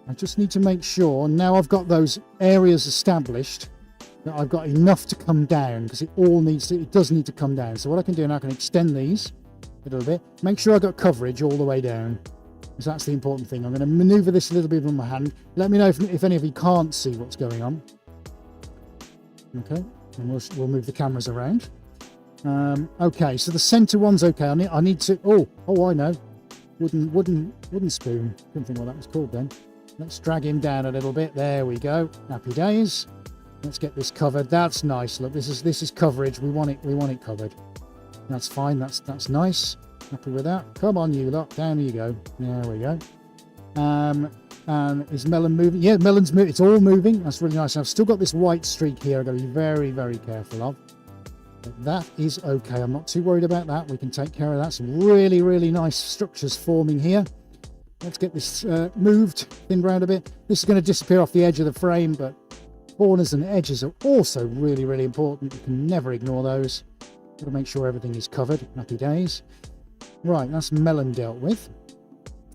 I just need to make sure, now I've got those areas established, that I've got enough to come down, because it does need to come down. So what I can do now, I can extend these a little bit, make sure I've got coverage all the way down, because that's the important thing. I'm going to maneuver this a little bit with my hand. Let me know if any of you can't see what's going on. Okay, and we'll move the cameras around. Okay, so the center one's okay. I need to... Oh, I know. Wooden spoon. Couldn't think what that was called then. Let's drag him down a little bit. There we go. Happy days. Let's get this covered. That's nice. Look, this is coverage. We want it covered. That's fine. That's nice. Happy with that. Come on, you lot. Down you go. There we go. And is melon moving? Yeah, melon's moving. It's all moving. That's really nice. I've still got this white streak here I've got to be very, very careful of. But that is okay. I'm not too worried about that. We can take care of that. Some really, really nice structures forming here. Let's get this moved, thinned round a bit. This is going to disappear off the edge of the frame, but corners and edges are also really, really important. You can never ignore those. Got to make sure everything is covered. Happy days. Right, that's melon dealt with.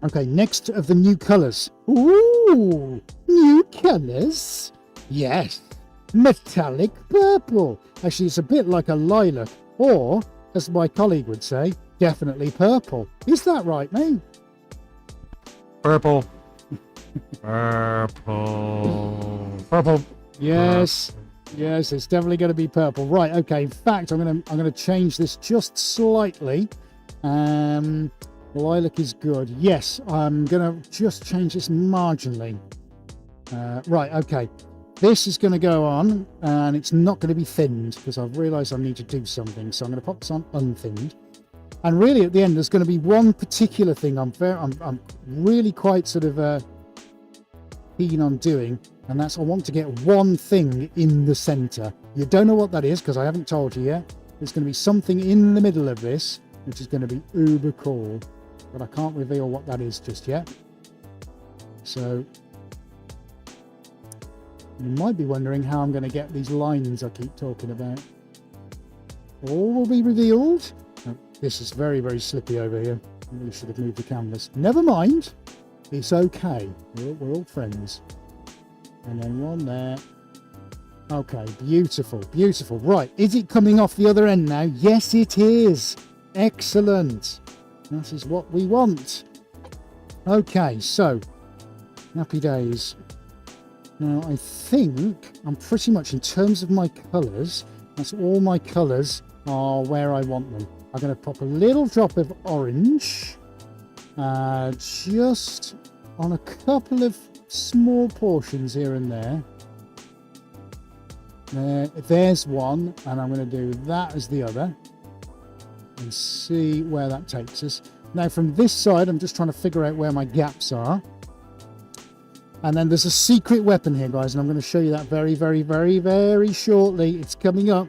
Okay, next of the new colours. Ooh, new colours. Yes, metallic purple. Actually, it's a bit like a lilac, or, as my colleague would say, definitely purple. Is that right, mate? Purple. Purple. Purple. Yes. Yes, it's definitely going to be purple. Right, okay. In fact, I'm gonna change this just slightly. Lilac is good. Yes, I'm gonna just change this marginally. Right, okay. This is going to go on, and it's not going to be thinned because I've realised I need to do something. So I'm going to pop this on unthinned. And really, at the end, there's going to be one particular thing I'm really quite sort of keen on doing, and that's I want to get one thing in the centre. You don't know what that is because I haven't told you yet. There's going to be something in the middle of this, which is going to be uber cool, but I can't reveal what that is just yet. So you might be wondering how I'm going to get these lines I keep talking about. All will be revealed. Oh, this is very, very slippy over here. I really should have moved the canvas. Never mind. It's okay. We're all friends. And then one there. Okay, beautiful, beautiful. Right, is it coming off the other end now? Yes, it is. Excellent. That is what we want. Okay, so happy days. Now, I think I'm pretty much, in terms of my colours, that's all my colours are where I want them. I'm going to pop a little drop of orange, just on a couple of small portions here and there. There's one, and I'm going to do that as the other, and see where that takes us. Now, from this side, I'm just trying to figure out where my gaps are. And then there's a secret weapon here, guys, and I'm going to show you that very, very, very, very shortly. It's coming up.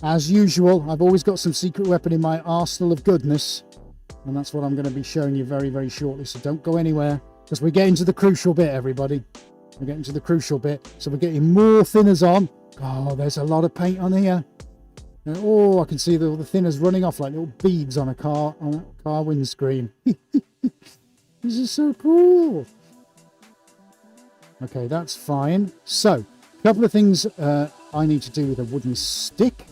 As usual, I've always got some secret weapon in my arsenal of goodness, and that's what I'm going to be showing you very, very shortly. So don't go anywhere, because we're getting to the crucial bit, everybody. We're getting to the crucial bit. So we're getting more thinners on. Oh, there's a lot of paint on here. And, oh, I can see the thinners running off like little beads on a car windscreen. This is so cool. Okay, that's fine. So, a couple of things I need to do with a wooden stick.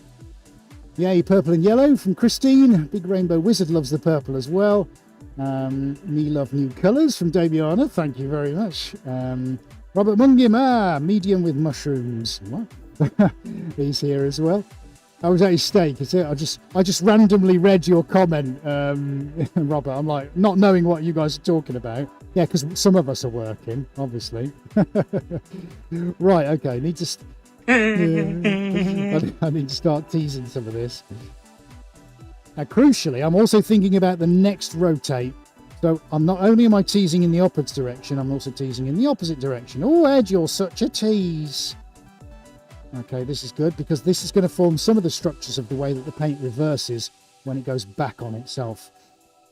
Yay, purple and yellow from Christine. Big Rainbow Wizard loves the purple as well. Me love new colours from Damiana. Thank you very much. Robert Mungim, medium with mushrooms. What? He's here as well. I was at his steak. I just randomly read your comment, Robert. I'm like, not knowing what you guys are talking about. Yeah, because some of us are working, obviously. Right, okay. I need to start teasing some of this. Now, crucially, I'm also thinking about the next rotate. So not only am I teasing in the upwards direction, I'm also teasing in the opposite direction. Oh, Ed, you're such a tease. Okay, this is good because this is going to form some of the structures of the way that the paint reverses when it goes back on itself.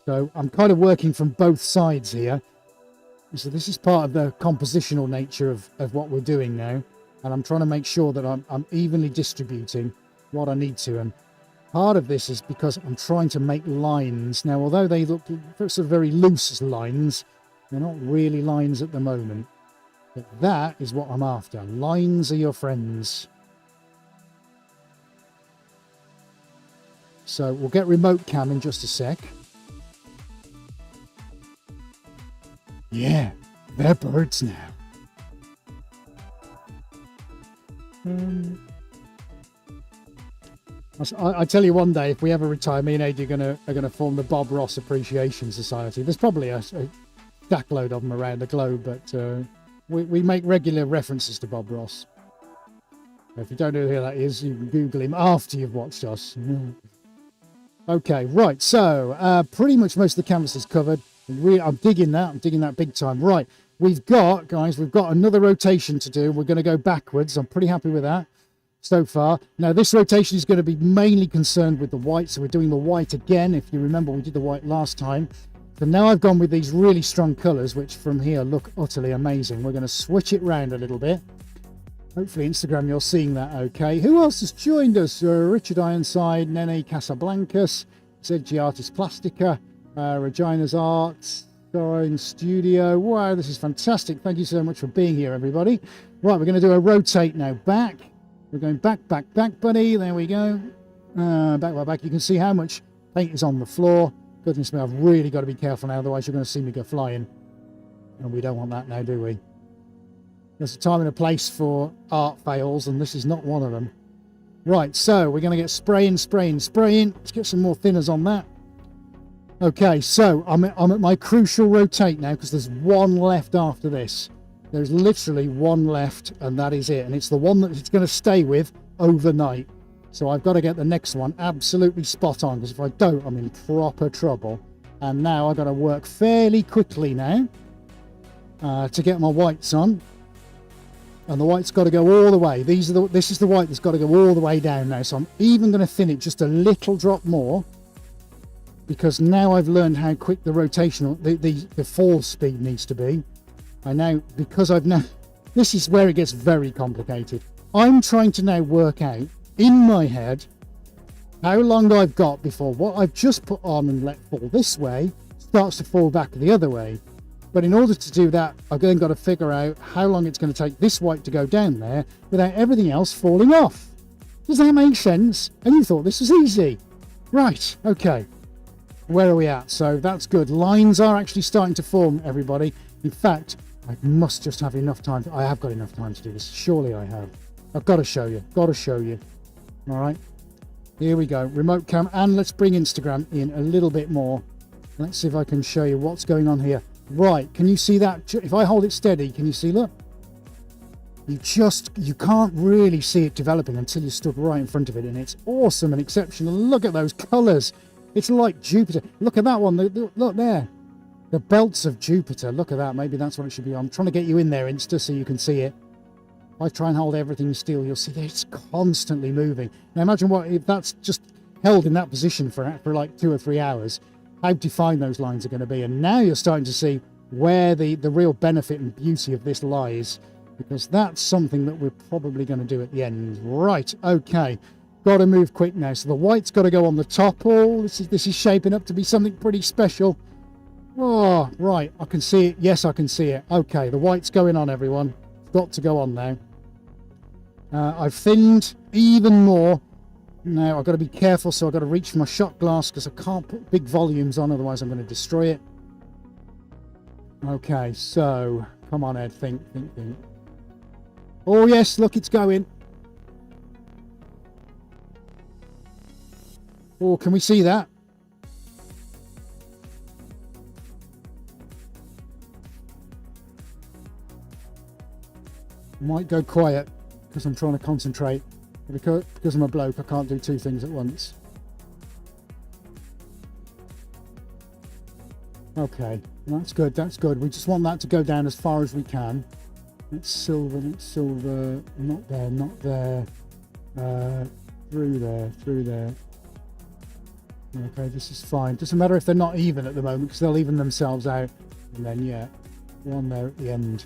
So I'm kind of working from both sides here. So this is part of the compositional nature of what we're doing now. And I'm trying to make sure that I'm evenly distributing what I need to. And part of this is because I'm trying to make lines. Now, although they look sort of very loose lines, they're not really lines at the moment. But that is what I'm after. Lines are your friends. So we'll get remote cam in just a sec. Yeah, they're birds now. I tell you one day, if we ever retire, me and Ed are gonna form the Bob Ross Appreciation Society. There's probably a stackload of them around the globe, but we make regular references to Bob Ross. If you don't know who that is, you can Google him after you've watched us. Okay, right. So pretty much most of the canvas is covered. I'm digging that big time. Right, we've got another rotation to do. We're going to go backwards. I'm pretty happy with that so far. Now, this rotation is going to be mainly concerned with the white. So we're doing the white again. If you remember, we did the white last time. So now I've gone with these really strong colours, which from here look utterly amazing. We're going to switch it round a little bit. Hopefully Instagram you're seeing that okay. Who else has joined us? Richard Ironside, Nene Casablancas, ZG Artist Plastica, Regina's Arts, Drawing Studio. Wow, this is fantastic. Thank you so much for being here, everybody. Right, we're going to do a rotate now. Back. We're going back, buddy. There we go. Back. You can see how much paint is on the floor. Goodness me, I've really got to be careful now, otherwise you're going to see me go flying. And we don't want that now, do we? There's a time and a place for art fails, and this is not one of them. Right, so we're going to get spraying. Let's get some more thinners on that. Okay, so I'm at my crucial rotate now, because there's one left after this. There's literally one left, and that is it. And it's the one that it's going to stay with overnight. So I've got to get the next one absolutely spot on, because if I don't, I'm in proper trouble. And now I've got to work fairly quickly now to get my whites on. And the white's got to go all the way. This is the white that's got to go all the way down now. So I'm even going to thin it just a little drop more, because now I've learned how quick the rotational, the fall speed needs to be. This is where it gets very complicated. I'm trying to now work out in my head how long I've got before what I've just put on and let fall this way starts to fall back the other way. But in order to do that, I've then got to figure out how long it's going to take this white to go down there without everything else falling off. Does that make sense? And you thought this was easy. Right, okay. Where are we at? So that's good. Lines are actually starting to form, everybody. In fact, I must just have enough time. I have got enough time to do this. Surely I have. I've got to show you. All right. Here we go. Remote cam. And let's bring Instagram in a little bit more. Let's see if I can show you what's going on here. Right, can you see that? If I hold it steady, can you see, look? You can't really see it developing until you stood right in front of it, and it's awesome and exceptional. Look at those colours. It's like Jupiter. Look at that one. Look there. The belts of Jupiter. Look at that. Maybe that's what it should be. I'm trying to get you in there, Insta, so you can see it. If I try and hold everything still, you'll see that it's constantly moving. Now imagine if that's just held in that position for like 2 or 3 hours. How defined those lines are going to be. And now you're starting to see where the real benefit and beauty of this lies, because that's something that we're probably going to do at the end. Right, okay, got to move quick now. So the white's got to go on the top. Oh, this is shaping up to be something pretty special. Oh, right, I can see it. Yes, I can see it. Okay, the white's going on, everyone. It's got to go on now. I've thinned even more. Now I've got to be careful, so I've got to reach for my shot glass, because I can't put big volumes on, otherwise I'm going to destroy it. Okay, so come on, Ed, think. Oh yes, look, it's going. Oh, can we see that? Might go quiet because I'm trying to concentrate. Because I'm a bloke, I can't do 2 things at once. Okay, that's good. We just want that to go down as far as we can. It's silver. Not there. Through there. Okay, this is fine. Doesn't matter if they're not even at the moment, because they'll even themselves out. And then, yeah, one there at the end.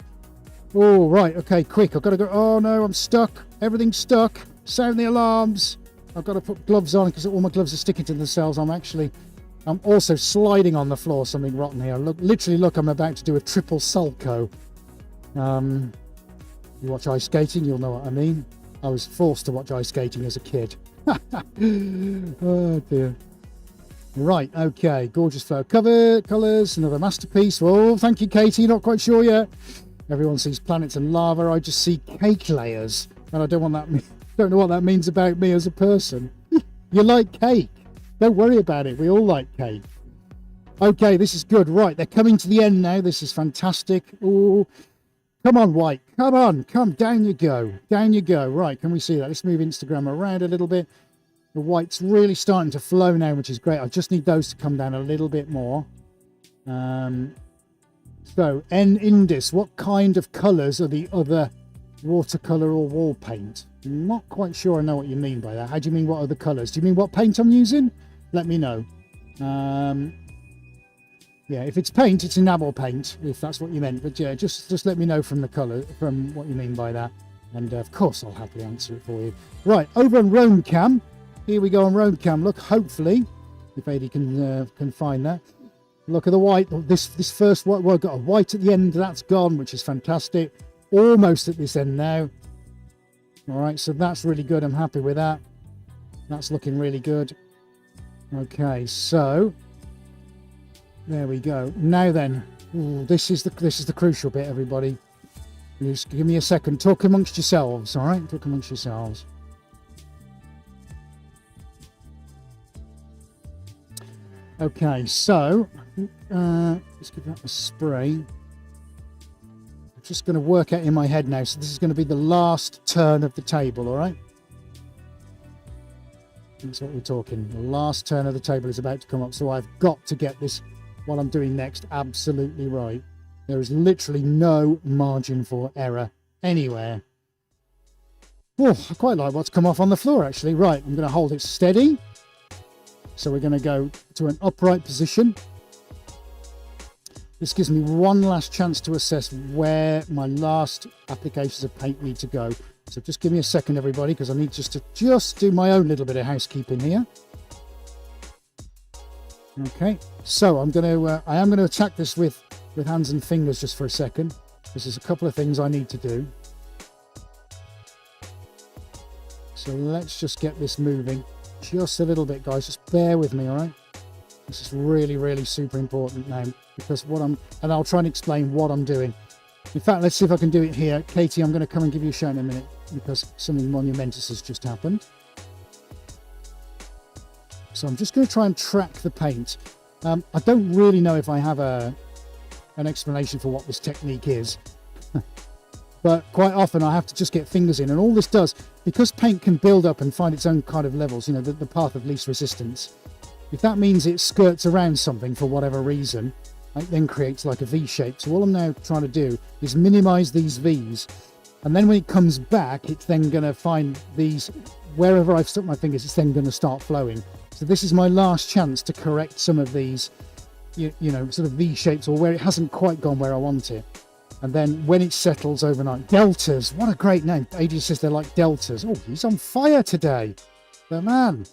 Oh, right, okay, quick. I've got to go. Oh, no, I'm stuck. Everything's stuck. Sound the alarms. I've got to put gloves on because all my gloves are sticking to the cells. I'm also sliding on the floor. Something rotten here. Look, I'm about to do a triple sulco. You watch ice skating, you'll know what I mean. I was forced to watch ice skating as a kid. Oh dear. Right, okay, gorgeous flower cover colours, another masterpiece. Oh, thank you, Katie. Not quite sure yet. Everyone sees planets and lava. I just see cake layers, and I don't know what that means about me as a person. You like cake? Don't worry about it. We all like cake. Okay, this is good. Right, they're coming to the end now. This is fantastic. Oh, come on, white. Come on. Come down you go. Down you go. Right, can we see that? Let's move Instagram around a little bit. The white's really starting to flow now, which is great. I just need those to come down a little bit more. So, Indis, what kind of colours are the other watercolour or wall paint? I'm not quite sure I know what you mean by that. How do you mean what other colours? Do you mean what paint I'm using? Let me know. Yeah, if it's paint, it's enamel paint, if that's what you meant. But yeah, just let me know from the colour, from what you mean by that. And of course, I'll happily answer it for you. Right, over on Roam Cam. Here we go on Roam Cam. Look, hopefully, if Adi can find that. Look at the white. This first white. Well, I've got a white at the end. That's gone, which is fantastic. Almost at this end now. All right, so that's really good. I'm happy with that. That's looking really good. Okay, so there we go. Now then, this is the crucial bit, everybody. Just give me a second. Talk amongst yourselves, all right? Talk amongst yourselves. Okay, so let's give that a spray. I'm just going to work out in my head now. So this is going to be the last turn of the table, all right? That's what we're talking. The last turn of the table is about to come up, so I've got to get this, what I'm doing next, absolutely right. There is literally no margin for error anywhere. Oh, I quite like what's come off on the floor, actually. Right, I'm going to hold it steady. So we're going to go to an upright position. This gives me one last chance to assess where my last applications of paint need to go. So just give me a second, everybody, because I need just to do my own little bit of housekeeping here. Okay, so I am going to attack this with hands and fingers just for a second. There's a couple of things I need to do. So let's just get this moving just a little bit, guys. Just bear with me, all right? This is really, really super important now, because and I'll try and explain what I'm doing. In fact, let's see if I can do it here. Katie, I'm going to come and give you a shout in a minute, because something monumentous has just happened. So I'm just going to try and track the paint. I don't really know if I have an explanation for what this technique is. But quite often I have to just get fingers in, and all this does, because paint can build up and find its own kind of levels, you know, the path of least resistance. If that means it skirts around something for whatever reason, it then creates like a V shape. So all I'm now trying to do is minimize these V's, and then when it comes back, it's then going to find these, wherever I've stuck my fingers, it's then going to start flowing. So this is my last chance to correct some of these, you know, sort of V shapes, or where it hasn't quite gone where I want it. And then when it settles overnight, deltas, what a great name. AJ says they're like deltas. Oh, he's on fire today, the man.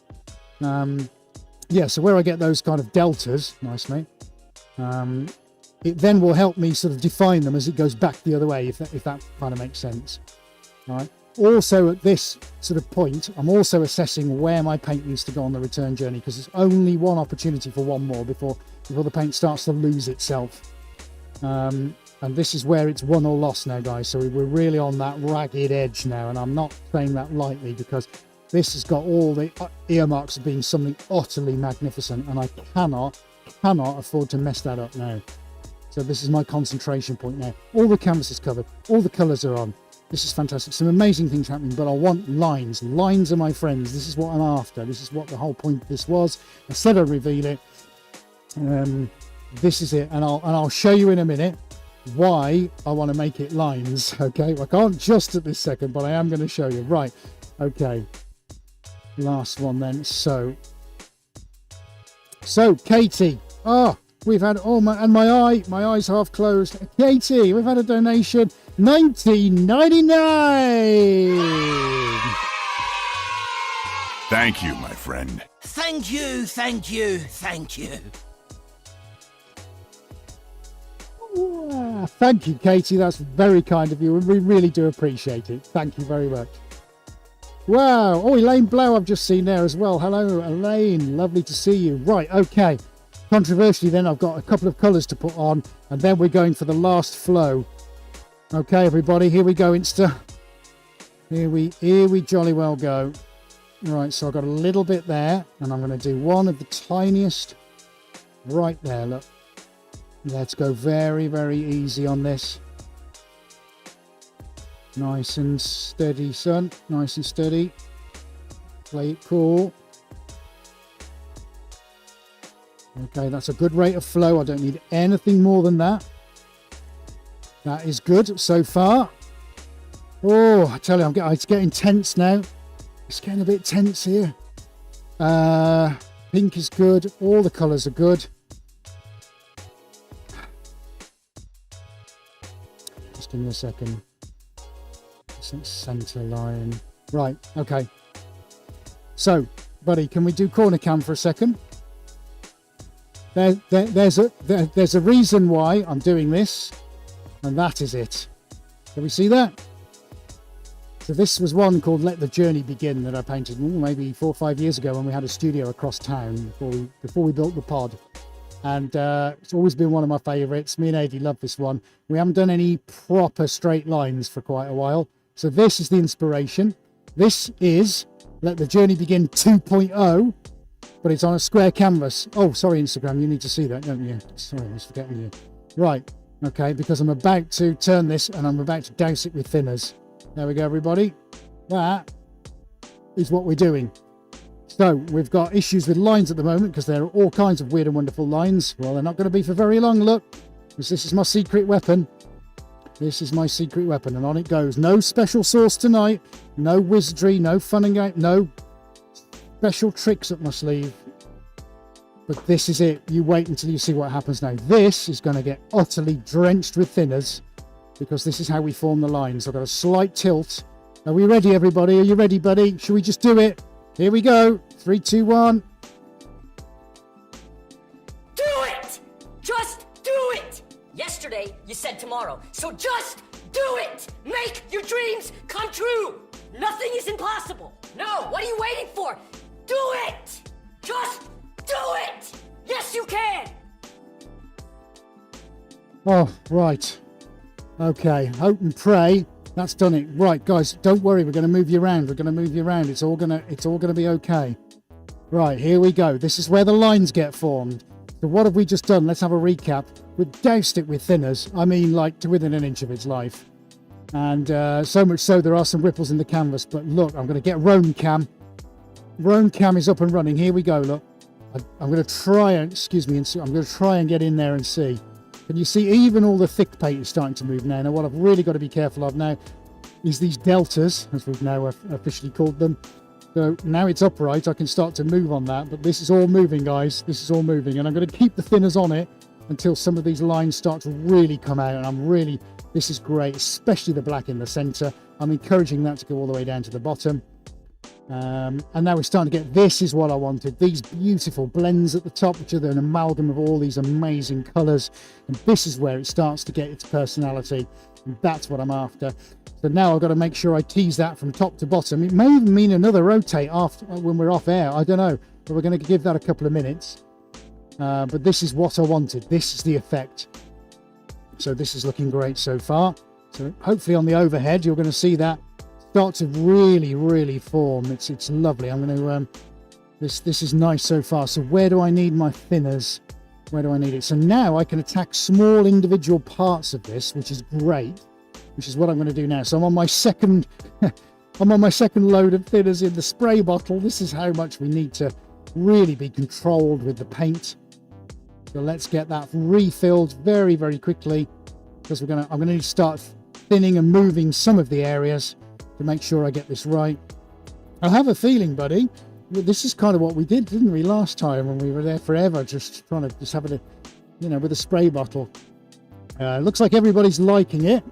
Yeah, so where I get those kind of deltas, nice mate, it then will help me sort of define them as it goes back the other way, if that kind of makes sense. All right. Also at this sort of point, I'm also assessing where my paint needs to go on the return journey, because there's only one opportunity for one more before the paint starts to lose itself. And this is where it's won or lost now, guys. So we're really on that ragged edge now, and I'm not saying that lightly, because this has got all the earmarks of being something utterly magnificent, and I cannot afford to mess that up now. So this is my concentration point now. All the canvas is covered, all the colours are on. This is fantastic. Some amazing things happening, but I want lines. Lines are my friends. This is what I'm after. This is what the whole point of this was. I said I'd reveal it. This is it, and I'll show you in a minute why I want to make it lines. Okay, I can't just at this second, but I am going to show you. Right, okay, last one then. So Katie, we've had my eyes half closed. Katie, we've had a donation, $19.99. Thank you, my friend. Thank you. Thank you, Katie. That's very kind of you, and we really do appreciate it. Thank you very much. Wow. Oh, Elaine Blow, I've just seen there as well. Hello, Elaine. Lovely to see you. Right, okay. Controversially, then, I've got a couple of colours to put on, and then we're going for the last flow. Okay, everybody, here we go, Insta. Here we jolly well go. Right, so I've got a little bit there, and I'm going to do one of the tiniest right there, look. Let's go very, very easy on this. Nice and steady, son. Nice and steady. Play it cool. Okay, that's a good rate of flow. I don't need anything more than that. That is good so far. Oh, I tell you, it's getting tense now. It's getting a bit tense here. Pink is good. All the colours are good. Just give me a second. Center line. Right, okay. So, buddy, can we do corner cam for a second? There's a reason why I'm doing this, and that is it. Can we see that? So this was one called Let the Journey Begin that I painted maybe 4 or 5 years ago when we had a studio across town before we built the pod. And it's always been one of my favourites. Me and Adi love this one. We haven't done any proper straight lines for quite a while. So this is the inspiration. This is Let the Journey Begin 2.0, but it's on a square canvas. Oh, sorry, Instagram, you need to see that, don't you? Sorry, I was forgetting you. Right, okay, because I'm about to turn this and I'm about to douse it with thinners. There we go, everybody. That is what we're doing. So we've got issues with lines at the moment because there are all kinds of weird and wonderful lines. Well, they're not going to be for very long, look, because this is my secret weapon. This is my secret weapon, and on it goes. No special sauce tonight, no wizardry, no fun and game, no special tricks up my sleeve. But this is it. You wait until you see what happens now. This is going to get utterly drenched with thinners because this is how we form the lines. I've got a slight tilt. Are we ready, everybody? Are you ready, buddy? Should we just do it? Here we go. 3, 2, 1. Do it! Just do it! Yesterday, you said tomorrow, so just do it! Make your dreams come true! Nothing is impossible! No, what are you waiting for? Do it! Just do it! Yes, you can! Oh, right. Okay, hope and pray. That's done it. Right, guys, don't worry. We're going to move you around. We're going to move you around. It's all going to be okay. Right, here we go. This is where the lines get formed. So what have we just done? Let's have a recap. We've doused it with thinners. I mean, like to within an inch of its life. And so much so there are some ripples in the canvas. But look, I'm going to get Roam Cam. Roam Cam is up and running. Here we go. Look, I'm going to try and, excuse me, I'm going to try and get in there and see. Can you see even all the thick paint is starting to move now? Now, what I've really got to be careful of now is these deltas, as we've now officially called them. So now it's upright, I can start to move on that, but this is all moving, guys. This is all moving, and I'm going to keep the thinners on it until some of these lines start to really come out, and this is great, especially the black in the center. I'm encouraging that to go all the way down to the bottom. And now we're starting to get, this is what I wanted, these beautiful blends at the top, which are an amalgam of all these amazing colors, and this is where it starts to get its personality, and that's what I'm after. So now I've got to make sure I tease that from top to bottom. It may even mean another rotate after when we're off air, I don't know, but we're going to give that a couple of minutes. But this is what I wanted, this is the effect. So this is looking great so far. So hopefully on the overhead you're going to see that start to really form. It's lovely. I'm going to this is nice so far. So where do I need my thinners? Where do I need it? So now I can attack small individual parts of this, which is great, which is what I'm going to do now. So I'm on my second I'm on my second load of thinners in the spray bottle. This is how much we need to really be controlled with the paint. So let's get that refilled very quickly, because I'm going to need to start thinning and moving some of the areas to make sure I get this right. I have a feeling, buddy, this is kind of what we did, didn't we, last time when we were there forever, just trying to have it, with a spray bottle. Looks like everybody's liking it,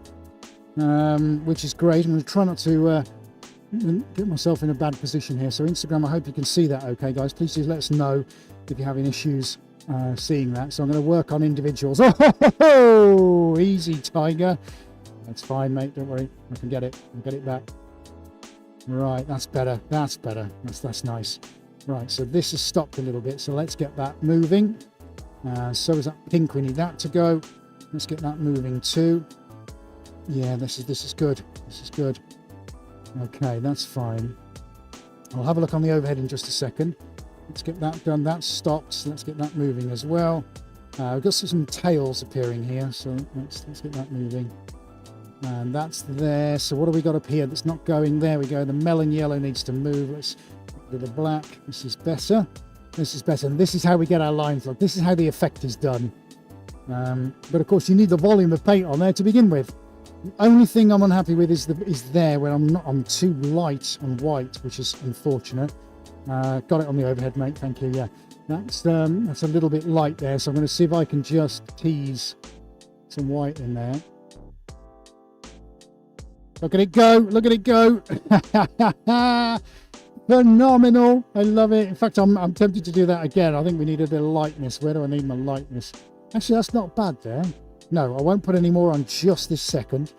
which is great. I'm going to try not to get myself in a bad position here. So Instagram, I hope you can see that okay, guys. Please do let us know if you're having issues seeing that. So I'm going to work on individuals. Oh, easy, Tiger. That's fine, mate. Don't worry. I can get it. I'll get it back. Right, that's better. That's better. That's nice. Right, so this has stopped a little bit. So let's get that moving. So is that pink. We need that to go. Let's get that moving too. Yeah, this is good. This is good. Okay, that's fine. I'll have a look on the overhead in just a second. Let's get that done. That's stopped. So let's get that moving as well. We've got some tails appearing here, so let's get that moving. And that's there. So what have we got up here that's not going? There we go. The melon yellow needs to move. Let's do the black. This is better. This is better. And this is how we get our lines look. This is how the effect is done. But of course, you need the volume of paint on there to begin with. The only thing I'm unhappy with is there where I'm too light on white, which is unfortunate. Got it on the overhead, mate. Thank you. Yeah, that's a little bit light there. So I'm going to see if I can just tease some white in there. Look at it go. Look at it go. Phenomenal. I love it. In fact, I'm tempted to do that again. I think we need a bit of lightness. Where do I need my lightness? Actually, that's not bad there. No, I won't put any more on just this second.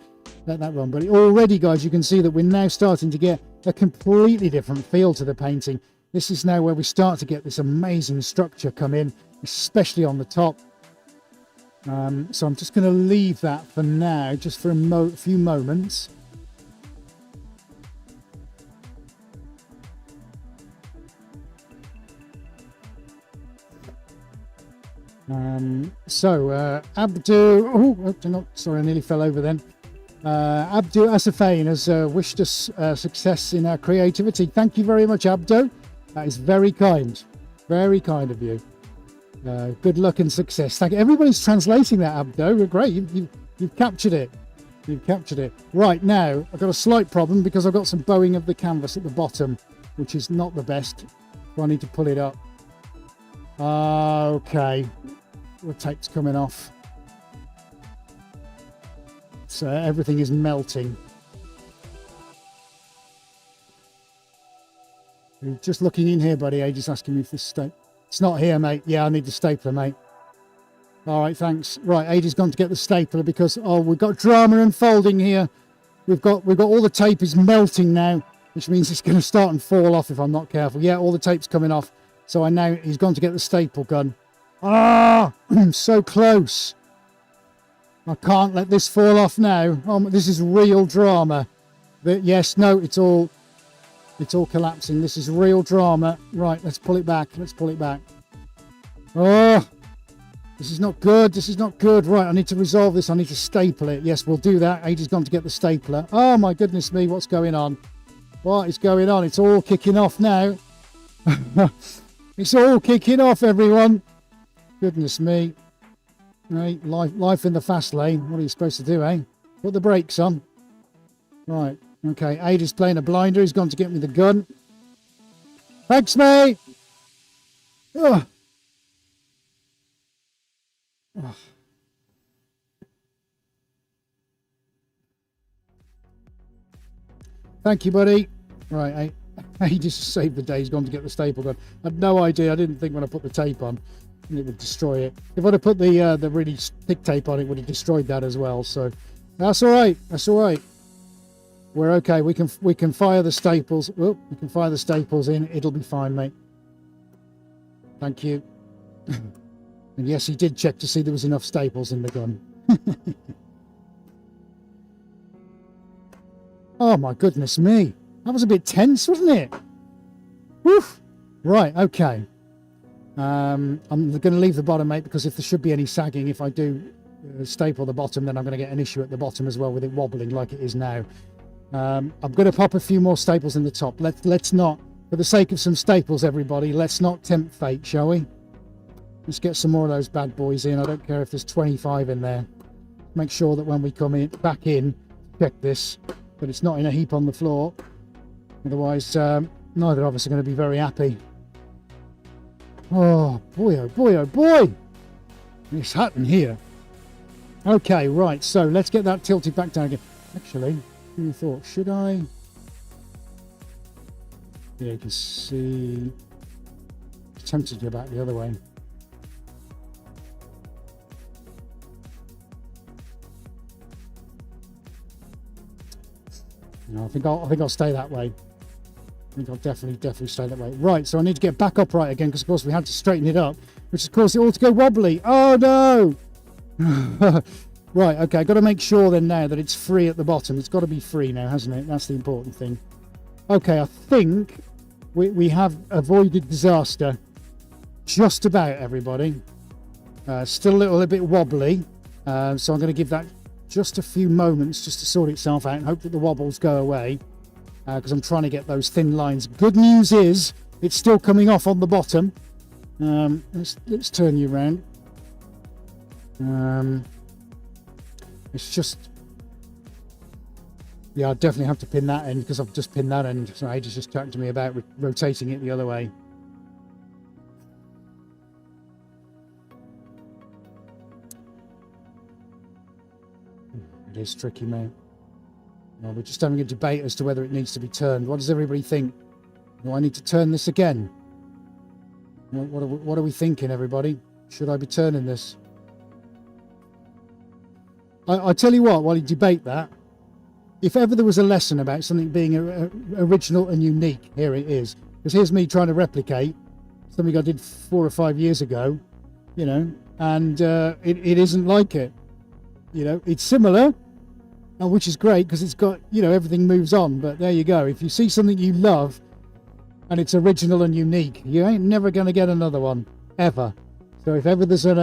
Let that run. But already, guys, you can see that we're now starting to get a completely different feel to the painting. This is now where we start to get this amazing structure come in, especially on the top. So I'm just going to leave that for now, just for a few moments. Abdu, sorry, I nearly fell over then. Abdu Asafain has wished us success in our creativity. Thank you very much, Abdu. That is very kind of you. Good luck and success. Thank you. Everybody's translating that, Abdu. Great, you've captured it. You've captured it. Right, now I've got a slight problem because I've got some bowing of the canvas at the bottom, which is not the best. So I need to pull it up. Okay, the tape's coming off. So everything is melting. You're just looking in here, buddy. Just asking me if this staple. It's not here, mate. Yeah, I need the stapler, mate. All right, thanks. Right, Ada's gone to get the stapler because we've got drama unfolding here. We've got all the tape is melting now, which means it's going to start and fall off if I'm not careful. Yeah, all the tape's coming off. So he's gone to get the staple gun. Ah, I'm so close. I can't let this fall off now. This is real drama. Yes, no, it's all collapsing. This is real drama. Right, let's pull it back. Let's pull it back. Oh, this is not good. This is not good. Right, I need to resolve this. I need to staple it. Yes, we'll do that. Ada's gone to get the stapler. Oh my goodness me, what's going on? What is going on? It's all kicking off now. It's all kicking off, everyone. Goodness me. Right, life in the fast lane. What are you supposed to do, eh? Put the brakes on. Right, okay. Ada's playing a blinder. He's gone to get me the gun. Thanks, mate. Ugh. Ugh. Thank you, buddy. Right, he just saved the day. He's gone to get the staple gun. I had no idea. I didn't think when I put the tape on it would destroy it. If I'd have put the really thick tape on, it would have destroyed that as well. So that's all right. That's all right. We're okay. We can fire the staples. Oh, we can fire the staples in. It'll be fine, mate. Thank you. And yes, he did check to see there was enough staples in the gun. Oh my goodness me. That was a bit tense, wasn't it? Woof. Right, okay. I'm going to leave the bottom, mate, because if there should be any sagging, if I do staple the bottom, then I'm going to get an issue at the bottom as well with it wobbling like it is now. I'm going to pop a few more staples in the top. Let's not, for the sake of some staples, everybody, let's not tempt fate, shall we? Let's get some more of those bad boys in. I don't care if there's 25 in there. Make sure that when we come back in, check this, that it's not in a heap on the floor. Otherwise, neither of us are going to be very happy. Oh boy, oh boy, oh boy! It's happening here. Okay, right, so let's get that tilted back down again. Actually, who thought, should I? Yeah, you can see. I'm tempted to go back the other way. No, I think I'll stay that way. I think I'll definitely stay that way. Right, so I need to get back upright again because, of course, we had to straighten it up, which, of course, it all to go wobbly. Oh, no! Right, okay, I've got to make sure then now that it's free at the bottom. It's got to be free now, hasn't it? That's the important thing. Okay, I think we have avoided disaster. Just about, everybody. Still a little bit wobbly, so I'm going to give that just a few moments just to sort itself out and hope that the wobbles go away. Because I'm trying to get those thin lines. Good news is it's still coming off on the bottom. Let's turn you around. It's just, yeah, I definitely have to pin that end because I've just pinned that end. So Ada's just talking to me about rotating it the other way. It is tricky, mate. Well, we're just having a debate as to whether it needs to be turned. What does everybody think? Do I need to turn this again? What are we thinking, everybody? Should I be turning this? I tell you what, while you debate that, if ever there was a lesson about something being original and unique, here it is. Because here's me trying to replicate something I did 4 or 5 years ago, you know, and it isn't like it. You know, it's similar, which is great because it's got, you know, everything moves on. But there you go. If you see something you love and it's original and unique, you ain't never going to get another one ever. So if ever there's a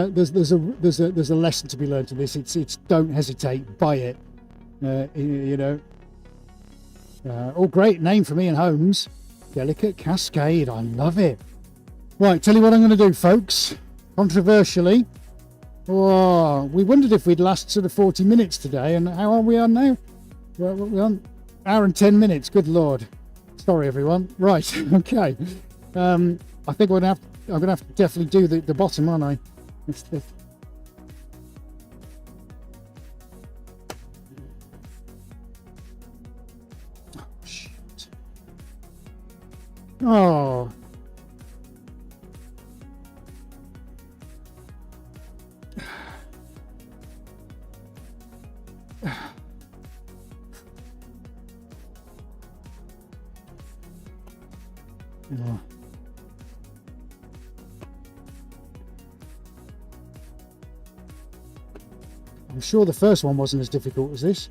lesson to be learned to this, it's don't hesitate, buy it. You know. Oh, great name for Ian Holmes. Delicate Cascade. I love it. Right, tell you what I'm going to do, folks. Controversially, we wondered if we'd last sort of 40 minutes today, and how are we on now? Well, we're on hour and 10 minutes. Good Lord. Sorry, everyone. Right, okay. I think I'm gonna have to definitely do the bottom, aren't I? Oh, shit. Oh. Oh. I'm sure the first one wasn't as difficult as this.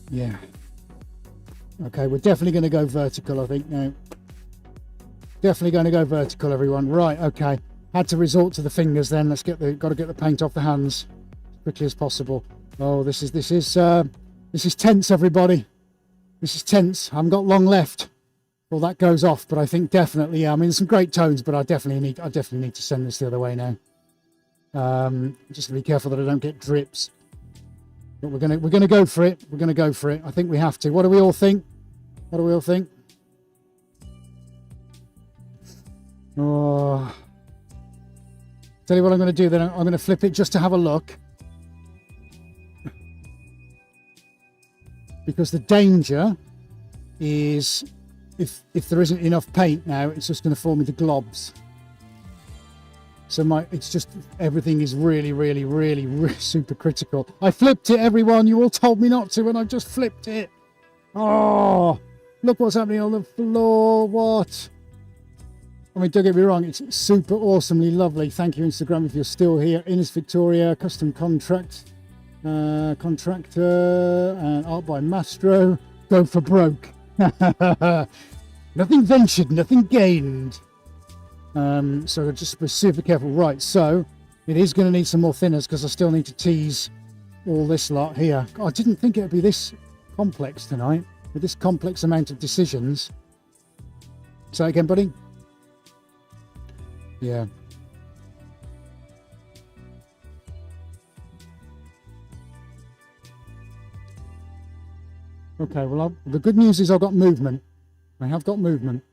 Yeah. Okay, we're definitely going to go vertical, I think, now. Definitely going to go vertical, everyone. Right, okay. Had to resort to the fingers then. Got to get the paint off the hands as quickly as possible. Oh, this is tense, everybody. This is tense. I haven't got long left. Well, that goes off, but I think definitely, yeah. I mean, some great tones, but I definitely need to send this the other way now. Just to be careful that I don't get drips. But we're gonna go for it. We're gonna go for it. I think we have to. What do we all think? What do we all think? Oh, tell you what I'm going to do then. I'm going to flip it just to have a look. Because the danger is if there isn't enough paint now, it's just going to form into globs. So it's just, everything is really super critical. I flipped it, everyone. You all told me not to, and I just flipped it. Oh, look what's happening on the floor. What? I mean, don't get me wrong, it's super awesomely lovely. Thank you, Instagram, if you're still here. Innes Victoria, custom contractor, and art by Mastro. Go for broke. Nothing ventured, nothing gained. So just be super careful. Right, so it is going to need some more thinners because I still need to tease all this lot here. God, I didn't think it would be this complex tonight, with this complex amount of decisions. Say again, buddy. Yeah. Okay, well, the good news is I've got movement. I have got movement.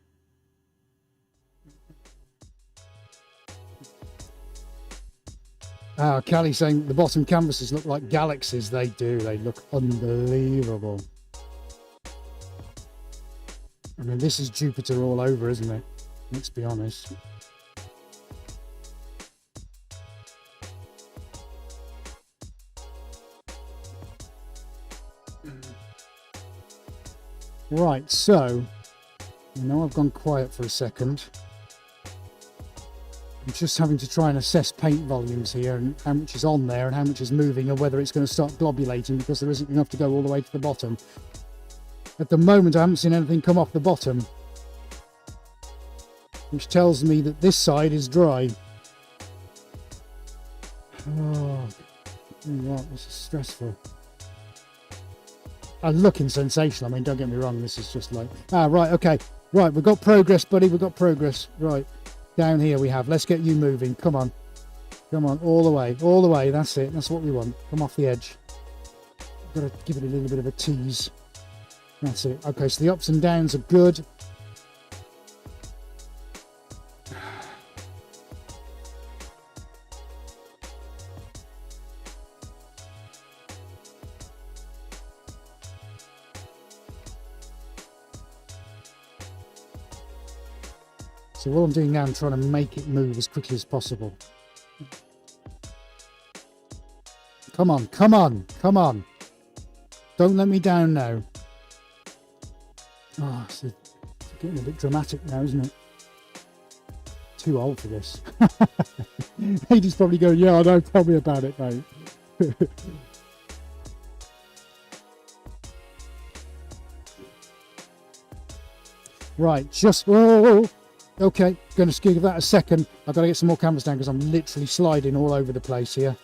Callie saying the bottom canvases look like galaxies. They do. They look unbelievable. I mean, this is Jupiter all over, isn't it? Let's be honest. Right, so, I know I've gone quiet for a second. I'm just having to try and assess paint volumes here and how much is on there and how much is moving and whether it's going to start globulating because there isn't enough to go all the way to the bottom. At the moment, I haven't seen anything come off the bottom, which tells me that this side is dry. Oh, what? This is stressful. Looking sensational. I mean, don't get me wrong. This is just like... right, okay. Right, we've got progress, buddy. We've got progress. Right, down here we have. Let's get you moving. Come on. Come on, all the way. All the way. That's it. That's what we want. Come off the edge. Got to give it a little bit of a tease. That's it. Okay, so the ups and downs are good. So what I'm doing now, I'm trying to make it move as quickly as possible. Come on, come on, come on. Don't let me down now. Oh, it's getting a bit dramatic now, isn't it? Too old for this. Heidi's probably going, yeah, I know, tell me about it, mate. Right, just, whoa, okay, going to give that a second. I've got to get some more canvas down because I'm literally sliding all over the place here.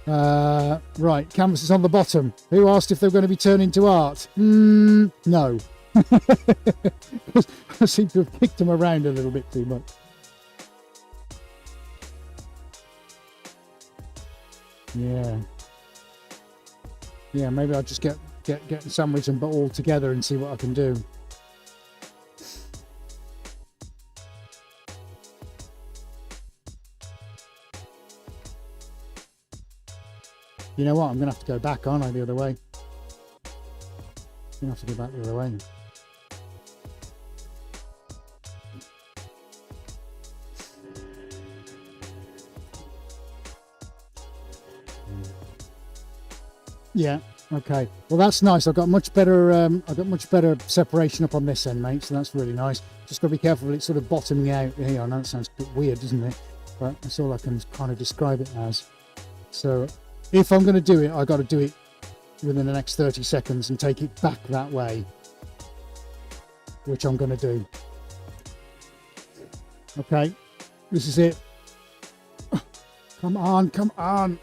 Right, canvas is on the bottom. Who asked if they were going to be turned into art? No. I seem to have kicked them around a little bit too much. Yeah, maybe I'll just get sandwich them all together and see what I can do. You know what? I'm going to have to go back, aren't I, the other way? I'm going to have to go back the other way. Yeah. Okay. Well, that's nice. I've got much better separation up on this end, mate. So that's really nice. Just got to be careful. It's sort of bottoming out here. I know it sounds a bit weird, doesn't it? But that's all I can kind of describe it as. So if I'm going to do it, I got to do it within the next 30 seconds and take it back that way, which I'm going to do. Okay. This is it. Come on. Come on.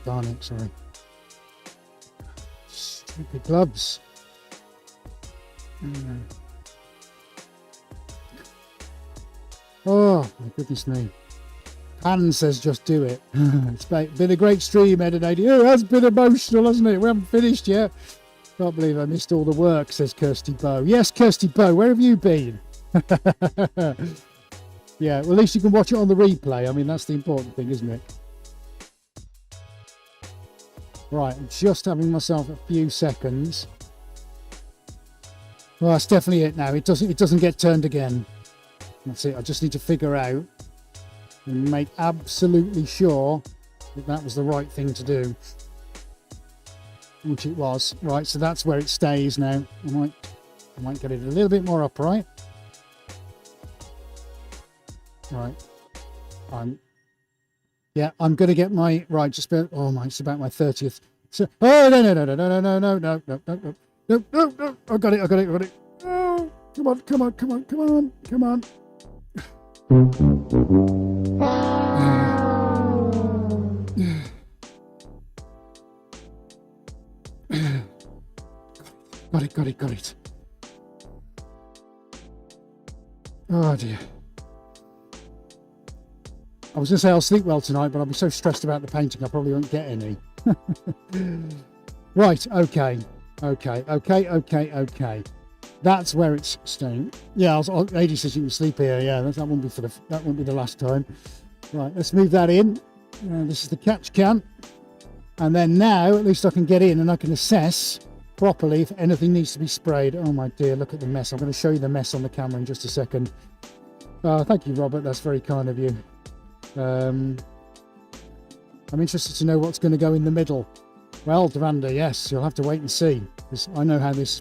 Darn it, sorry. Stupid gloves. Oh, my goodness me. Pan says just do it. It's been a great stream, Ed and AD. Oh, it has been emotional, hasn't it? We haven't finished yet. Can't believe I missed all the work, says Kirsty Bow. Yes, Kirsty Bow, where have you been? Yeah, well, at least you can watch it on the replay. I mean, that's the important thing, isn't it? Right, I'm just having myself a few seconds. Well, that's definitely it now. It doesn't get turned again. That's it. I just need to figure out and make absolutely sure that that was the right thing to do, which it was. Right, so that's where it stays now. I might get it a little bit more upright. Right, I'm going to get my, right, just about, oh my, it's about my 30th. So, oh, no. I got it. Oh, come on. Got it. Oh dear. I was going to say I'll sleep well tonight, but I'll be so stressed about the painting I probably won't get any. Right, okay. That's where it's staying. Yeah, AD says you can sleep here. Yeah, that won't be the last time. Right, let's move that in. This is the catch can. And then now, at least I can get in and I can assess properly if anything needs to be sprayed. Oh my dear, look at the mess. I'm going to show you the mess on the camera in just a second. Thank you, Robert. That's very kind of you. I'm interested to know what's going to go in the middle. Well, Devanda, yes, you'll have to wait and see, because I know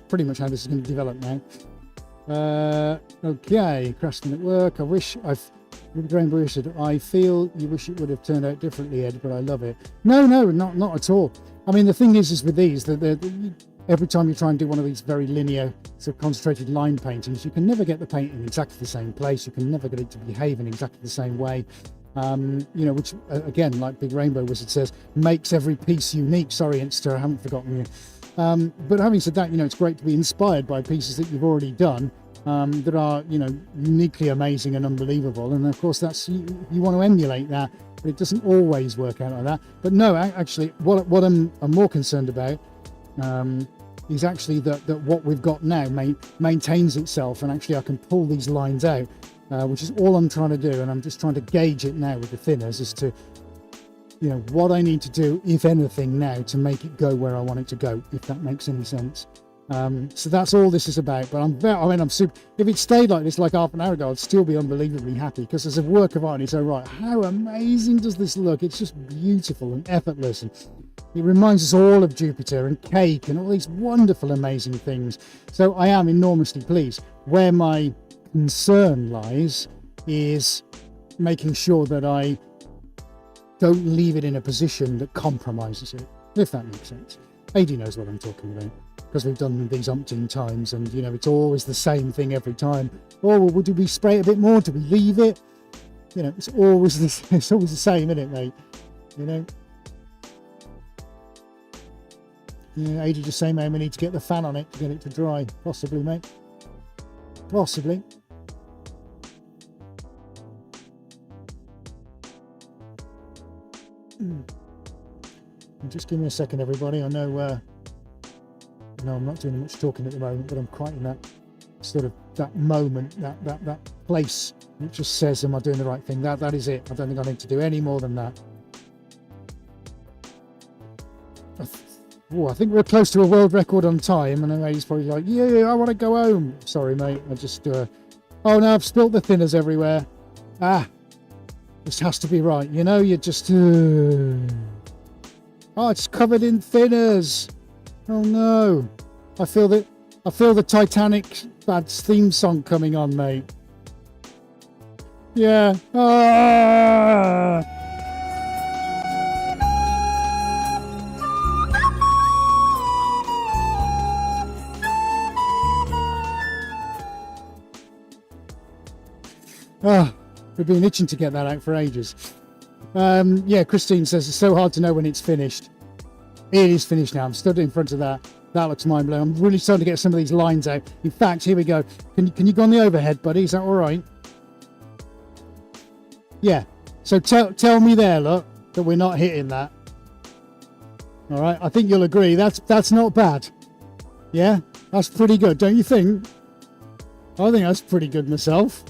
pretty much how this is going to develop now. Okay, Craftsman at work. Rainbow said, I feel you wish it would have turned out differently, Ed, but I love it. No, not at all. I mean, the thing is with these, every time you try and do one of these very linear, sort of concentrated line paintings, you can never get the paint in exactly the same place. You can never get it to behave in exactly the same way. Which again, like Big Rainbow Wizard says, makes every piece unique. Sorry, Insta, I haven't forgotten you. But having said that, it's great to be inspired by pieces that you've already done that are, uniquely amazing and unbelievable. And of course, that's you want to emulate that, but it doesn't always work out like that. But no, actually, what I'm more concerned about is actually that what we've got now maintains itself, and actually I can pull these lines out. Which is all I'm trying to do, and I'm just trying to gauge it now with the thinners as to, you know, what I need to do, if anything, now to make it go where I want it to go, if that makes any sense. So that's all this is about. But I'm super. If it stayed like this, like half an hour ago, I'd still be unbelievably happy, because as a work of art in its own right, how amazing does this look? It's just beautiful and effortless, and it reminds us all of Jupiter and cake and all these wonderful, amazing things. So I am enormously pleased. Where my concern lies is making sure that I don't leave it in a position that compromises it, if that makes sense. AD knows what I'm talking about, because we've done these umpteen times, and you know, it's always the same thing every time. Oh, well, do we spray it a bit more? Do we leave it? You know, it's always the same, isn't it, mate? You know. Yeah, AD just saying, man, we need to get the fan on it to get it to dry. Possibly, mate. Possibly. Just give me a second, everybody. I know, no, I'm not doing much talking at the moment, but I'm quite in that sort of that moment, that place which just says, am I doing the right thing? That is it. I don't think I need to do any more than that. I think we're close to a world record on time, and he's probably like, yeah, I want to go home. Sorry, mate. I just, oh no, I've spilt the thinners everywhere. This has to be right. You know, you just, oh, it's covered in thinners. Oh no. I feel the Titanic bad's theme song coming on, mate. Yeah. Ah! Oh, we've been itching to get that out for ages. Yeah, Christine says it's so hard to know when it's finished. It is finished now. I'm stood in front of that. That looks mind-blowing. I'm really starting to get some of these lines out. In fact, here we go. Can you go on the overhead, buddy? Is that all right? Yeah. So tell me there, look, that we're not hitting that. All right. I think you'll agree. That's not bad. Yeah, that's pretty good, don't you think? I think that's pretty good myself.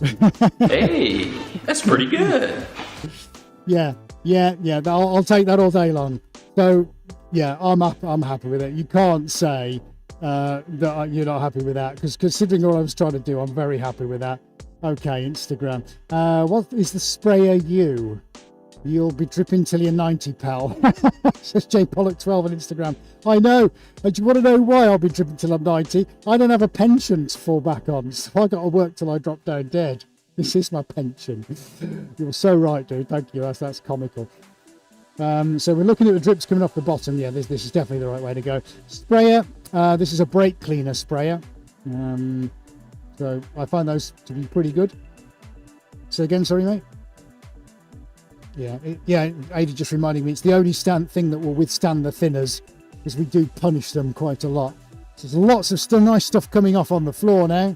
Hey, that's pretty good. Yeah. I'll take that all day long. So, yeah, I'm happy with it. You can't say that you're not happy with that, because considering what I was trying to do, I'm very happy with that. Okay, Instagram. What is the sprayer you? You'll be dripping till you're 90, pal. Says J Pollock 12 on Instagram. I know. Do you want to know why I'll be dripping till I'm 90? I don't have a pension to fall back on, so I got to work till I drop down dead. This is my pension. You're so right, dude. Thank you. That's comical. So we're looking at the drips coming off the bottom. Yeah, this is definitely the right way to go. Sprayer. This is a brake cleaner sprayer. So I find those to be pretty good. So again, sorry, mate. Yeah, Ada just reminding me, it's the only thing that will withstand the thinners, because we do punish them quite a lot. So there's lots of nice stuff coming off on the floor now.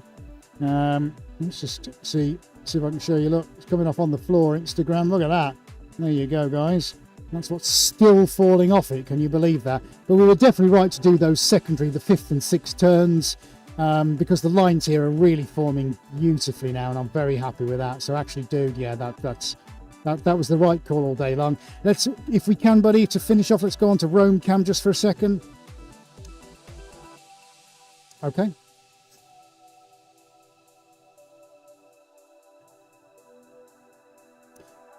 Let's just see if I can show you. Look, it's coming off on the floor. Instagram, look at that. There you go, guys. That's what's still falling off it. Can you believe that? But we were definitely right to do those secondary, the 5th and 6th turns, because the lines here are really forming beautifully now, and I'm very happy with that. So actually, dude, yeah, that was the right call all day long. Let's, if we can, buddy, to finish off, let's go on to Rome Cam just for a second. Okay.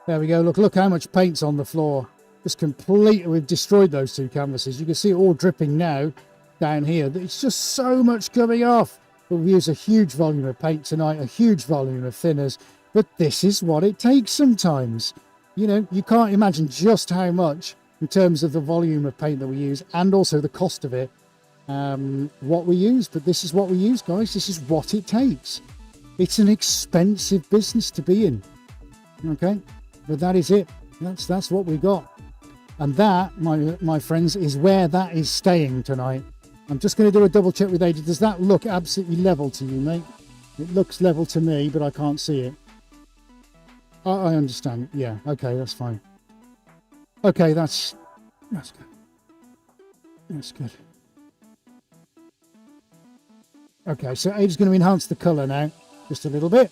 There we go. Look how much paint's on the floor. Just completely, we've destroyed those two canvases. You can see it all dripping now down here. It's just so much coming off. But we've used a huge volume of paint tonight, a huge volume of thinners. But this is what it takes sometimes. You know, you can't imagine just how much in terms of the volume of paint that we use, and also the cost of it, what we use. But this is what we use, guys. This is what it takes. It's an expensive business to be in. Okay, but that is it. That's what we got. And that, my friends, is where that is staying tonight. I'm just going to do a double check with Ada. Does that look absolutely level to you, mate? It looks level to me, but I can't see it. I understand. Yeah. Okay, that's fine. Okay, that's good. That's good. Okay, so Ada's going to enhance the colour now, just a little bit.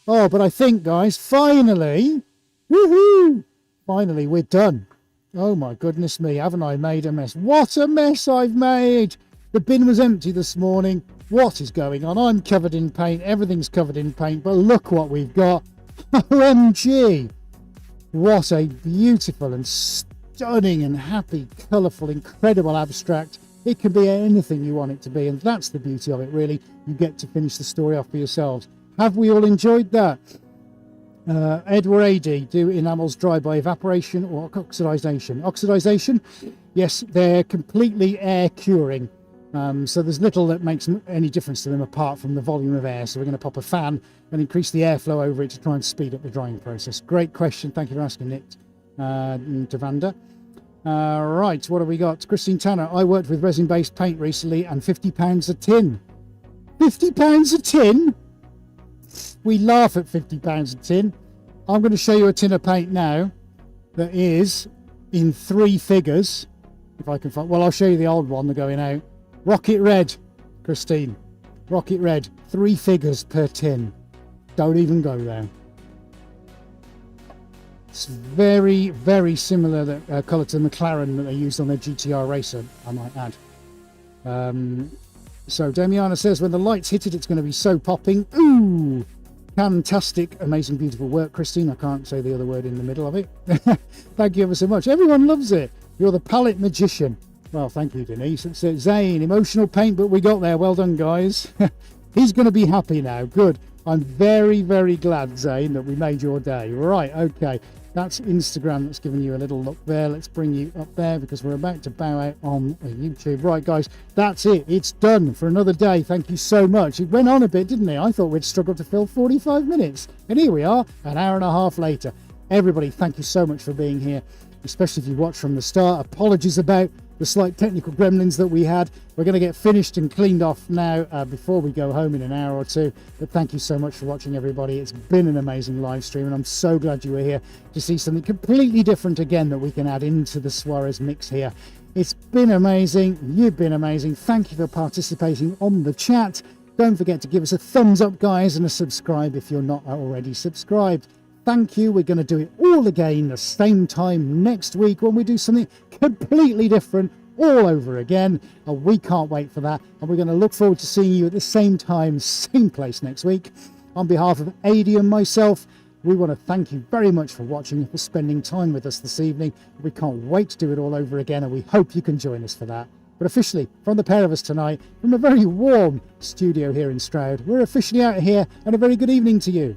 Oh, but I think, guys, finally, woohoo! Finally, we're done. Oh my goodness me, haven't I made a mess? What a mess I've made! The bin was empty this morning. What is going on? I'm covered in paint. Everything's covered in paint. But look what we've got. OMG! What a beautiful and stunning and happy, colourful, incredible abstract. It can be anything you want it to be. And that's the beauty of it, really. You get to finish the story off for yourselves. Have we all enjoyed that? Edward AD, do enamels dry by evaporation or oxidization? Oxidization, yes, they're completely air curing. So there's little that makes any difference to them apart from the volume of air. So we're going to pop a fan and increase the airflow over it to try and speed up the drying process. Great question. Thank you for asking it, Devanda. Right, what have we got? Christine Tanner, I worked with resin-based paint recently and £50 a tin. £50 a tin? We laugh at £50 a tin. I'm going to show you a tin of paint now that is in 3 figures. If I can find, well, I'll show you the old one, they're going out. Rocket red, Christine. Rocket red, 3 figures per tin. Don't even go there. It's very, very similar colour to the McLaren that they used on their GTR racer, I might add. So Damiana says, when the lights hit it, it's going to be so popping. Ooh! Fantastic, amazing, beautiful work, Christine. I can't say the other word in the middle of it. Thank you ever so much. Everyone loves it. You're the palette magician. Well, thank you, Denise. It's Zane, emotional paint, but we got there. Well done, guys. He's going to be happy now. Good. I'm very, very glad, Zane, that we made your day. Right, okay. That's Instagram that's giving you a little look there. Let's bring you up there because we're about to bow out on YouTube. Right, guys, that's it. It's done for another day. Thank you so much. It went on a bit, didn't it? I thought we'd struggle to fill 45 minutes. And here we are, an hour and a half later. Everybody, thank you so much for being here, especially if you watched from the start. Apologies about the slight technical gremlins that we had. We're going to get finished and cleaned off now before we go home in an hour or two. But thank you so much for watching, everybody. It's been an amazing live stream, and I'm so glad you were here to see something completely different again that we can add into the Suarez mix here. It's been amazing. You've been amazing. Thank you for participating on the chat. Don't forget to give us a thumbs up, guys, and a subscribe if you're not already subscribed. Thank you. We're going to do it all again the same time next week when we do something completely different all over again. And we can't wait for that. And we're going to look forward to seeing you at the same time, same place next week. On behalf of Adi and myself, we want to thank you very much for watching and for spending time with us this evening. We can't wait to do it all over again, and we hope you can join us for that. But officially, from the pair of us tonight, from a very warm studio here in Stroud, we're officially out of here, and a very good evening to you.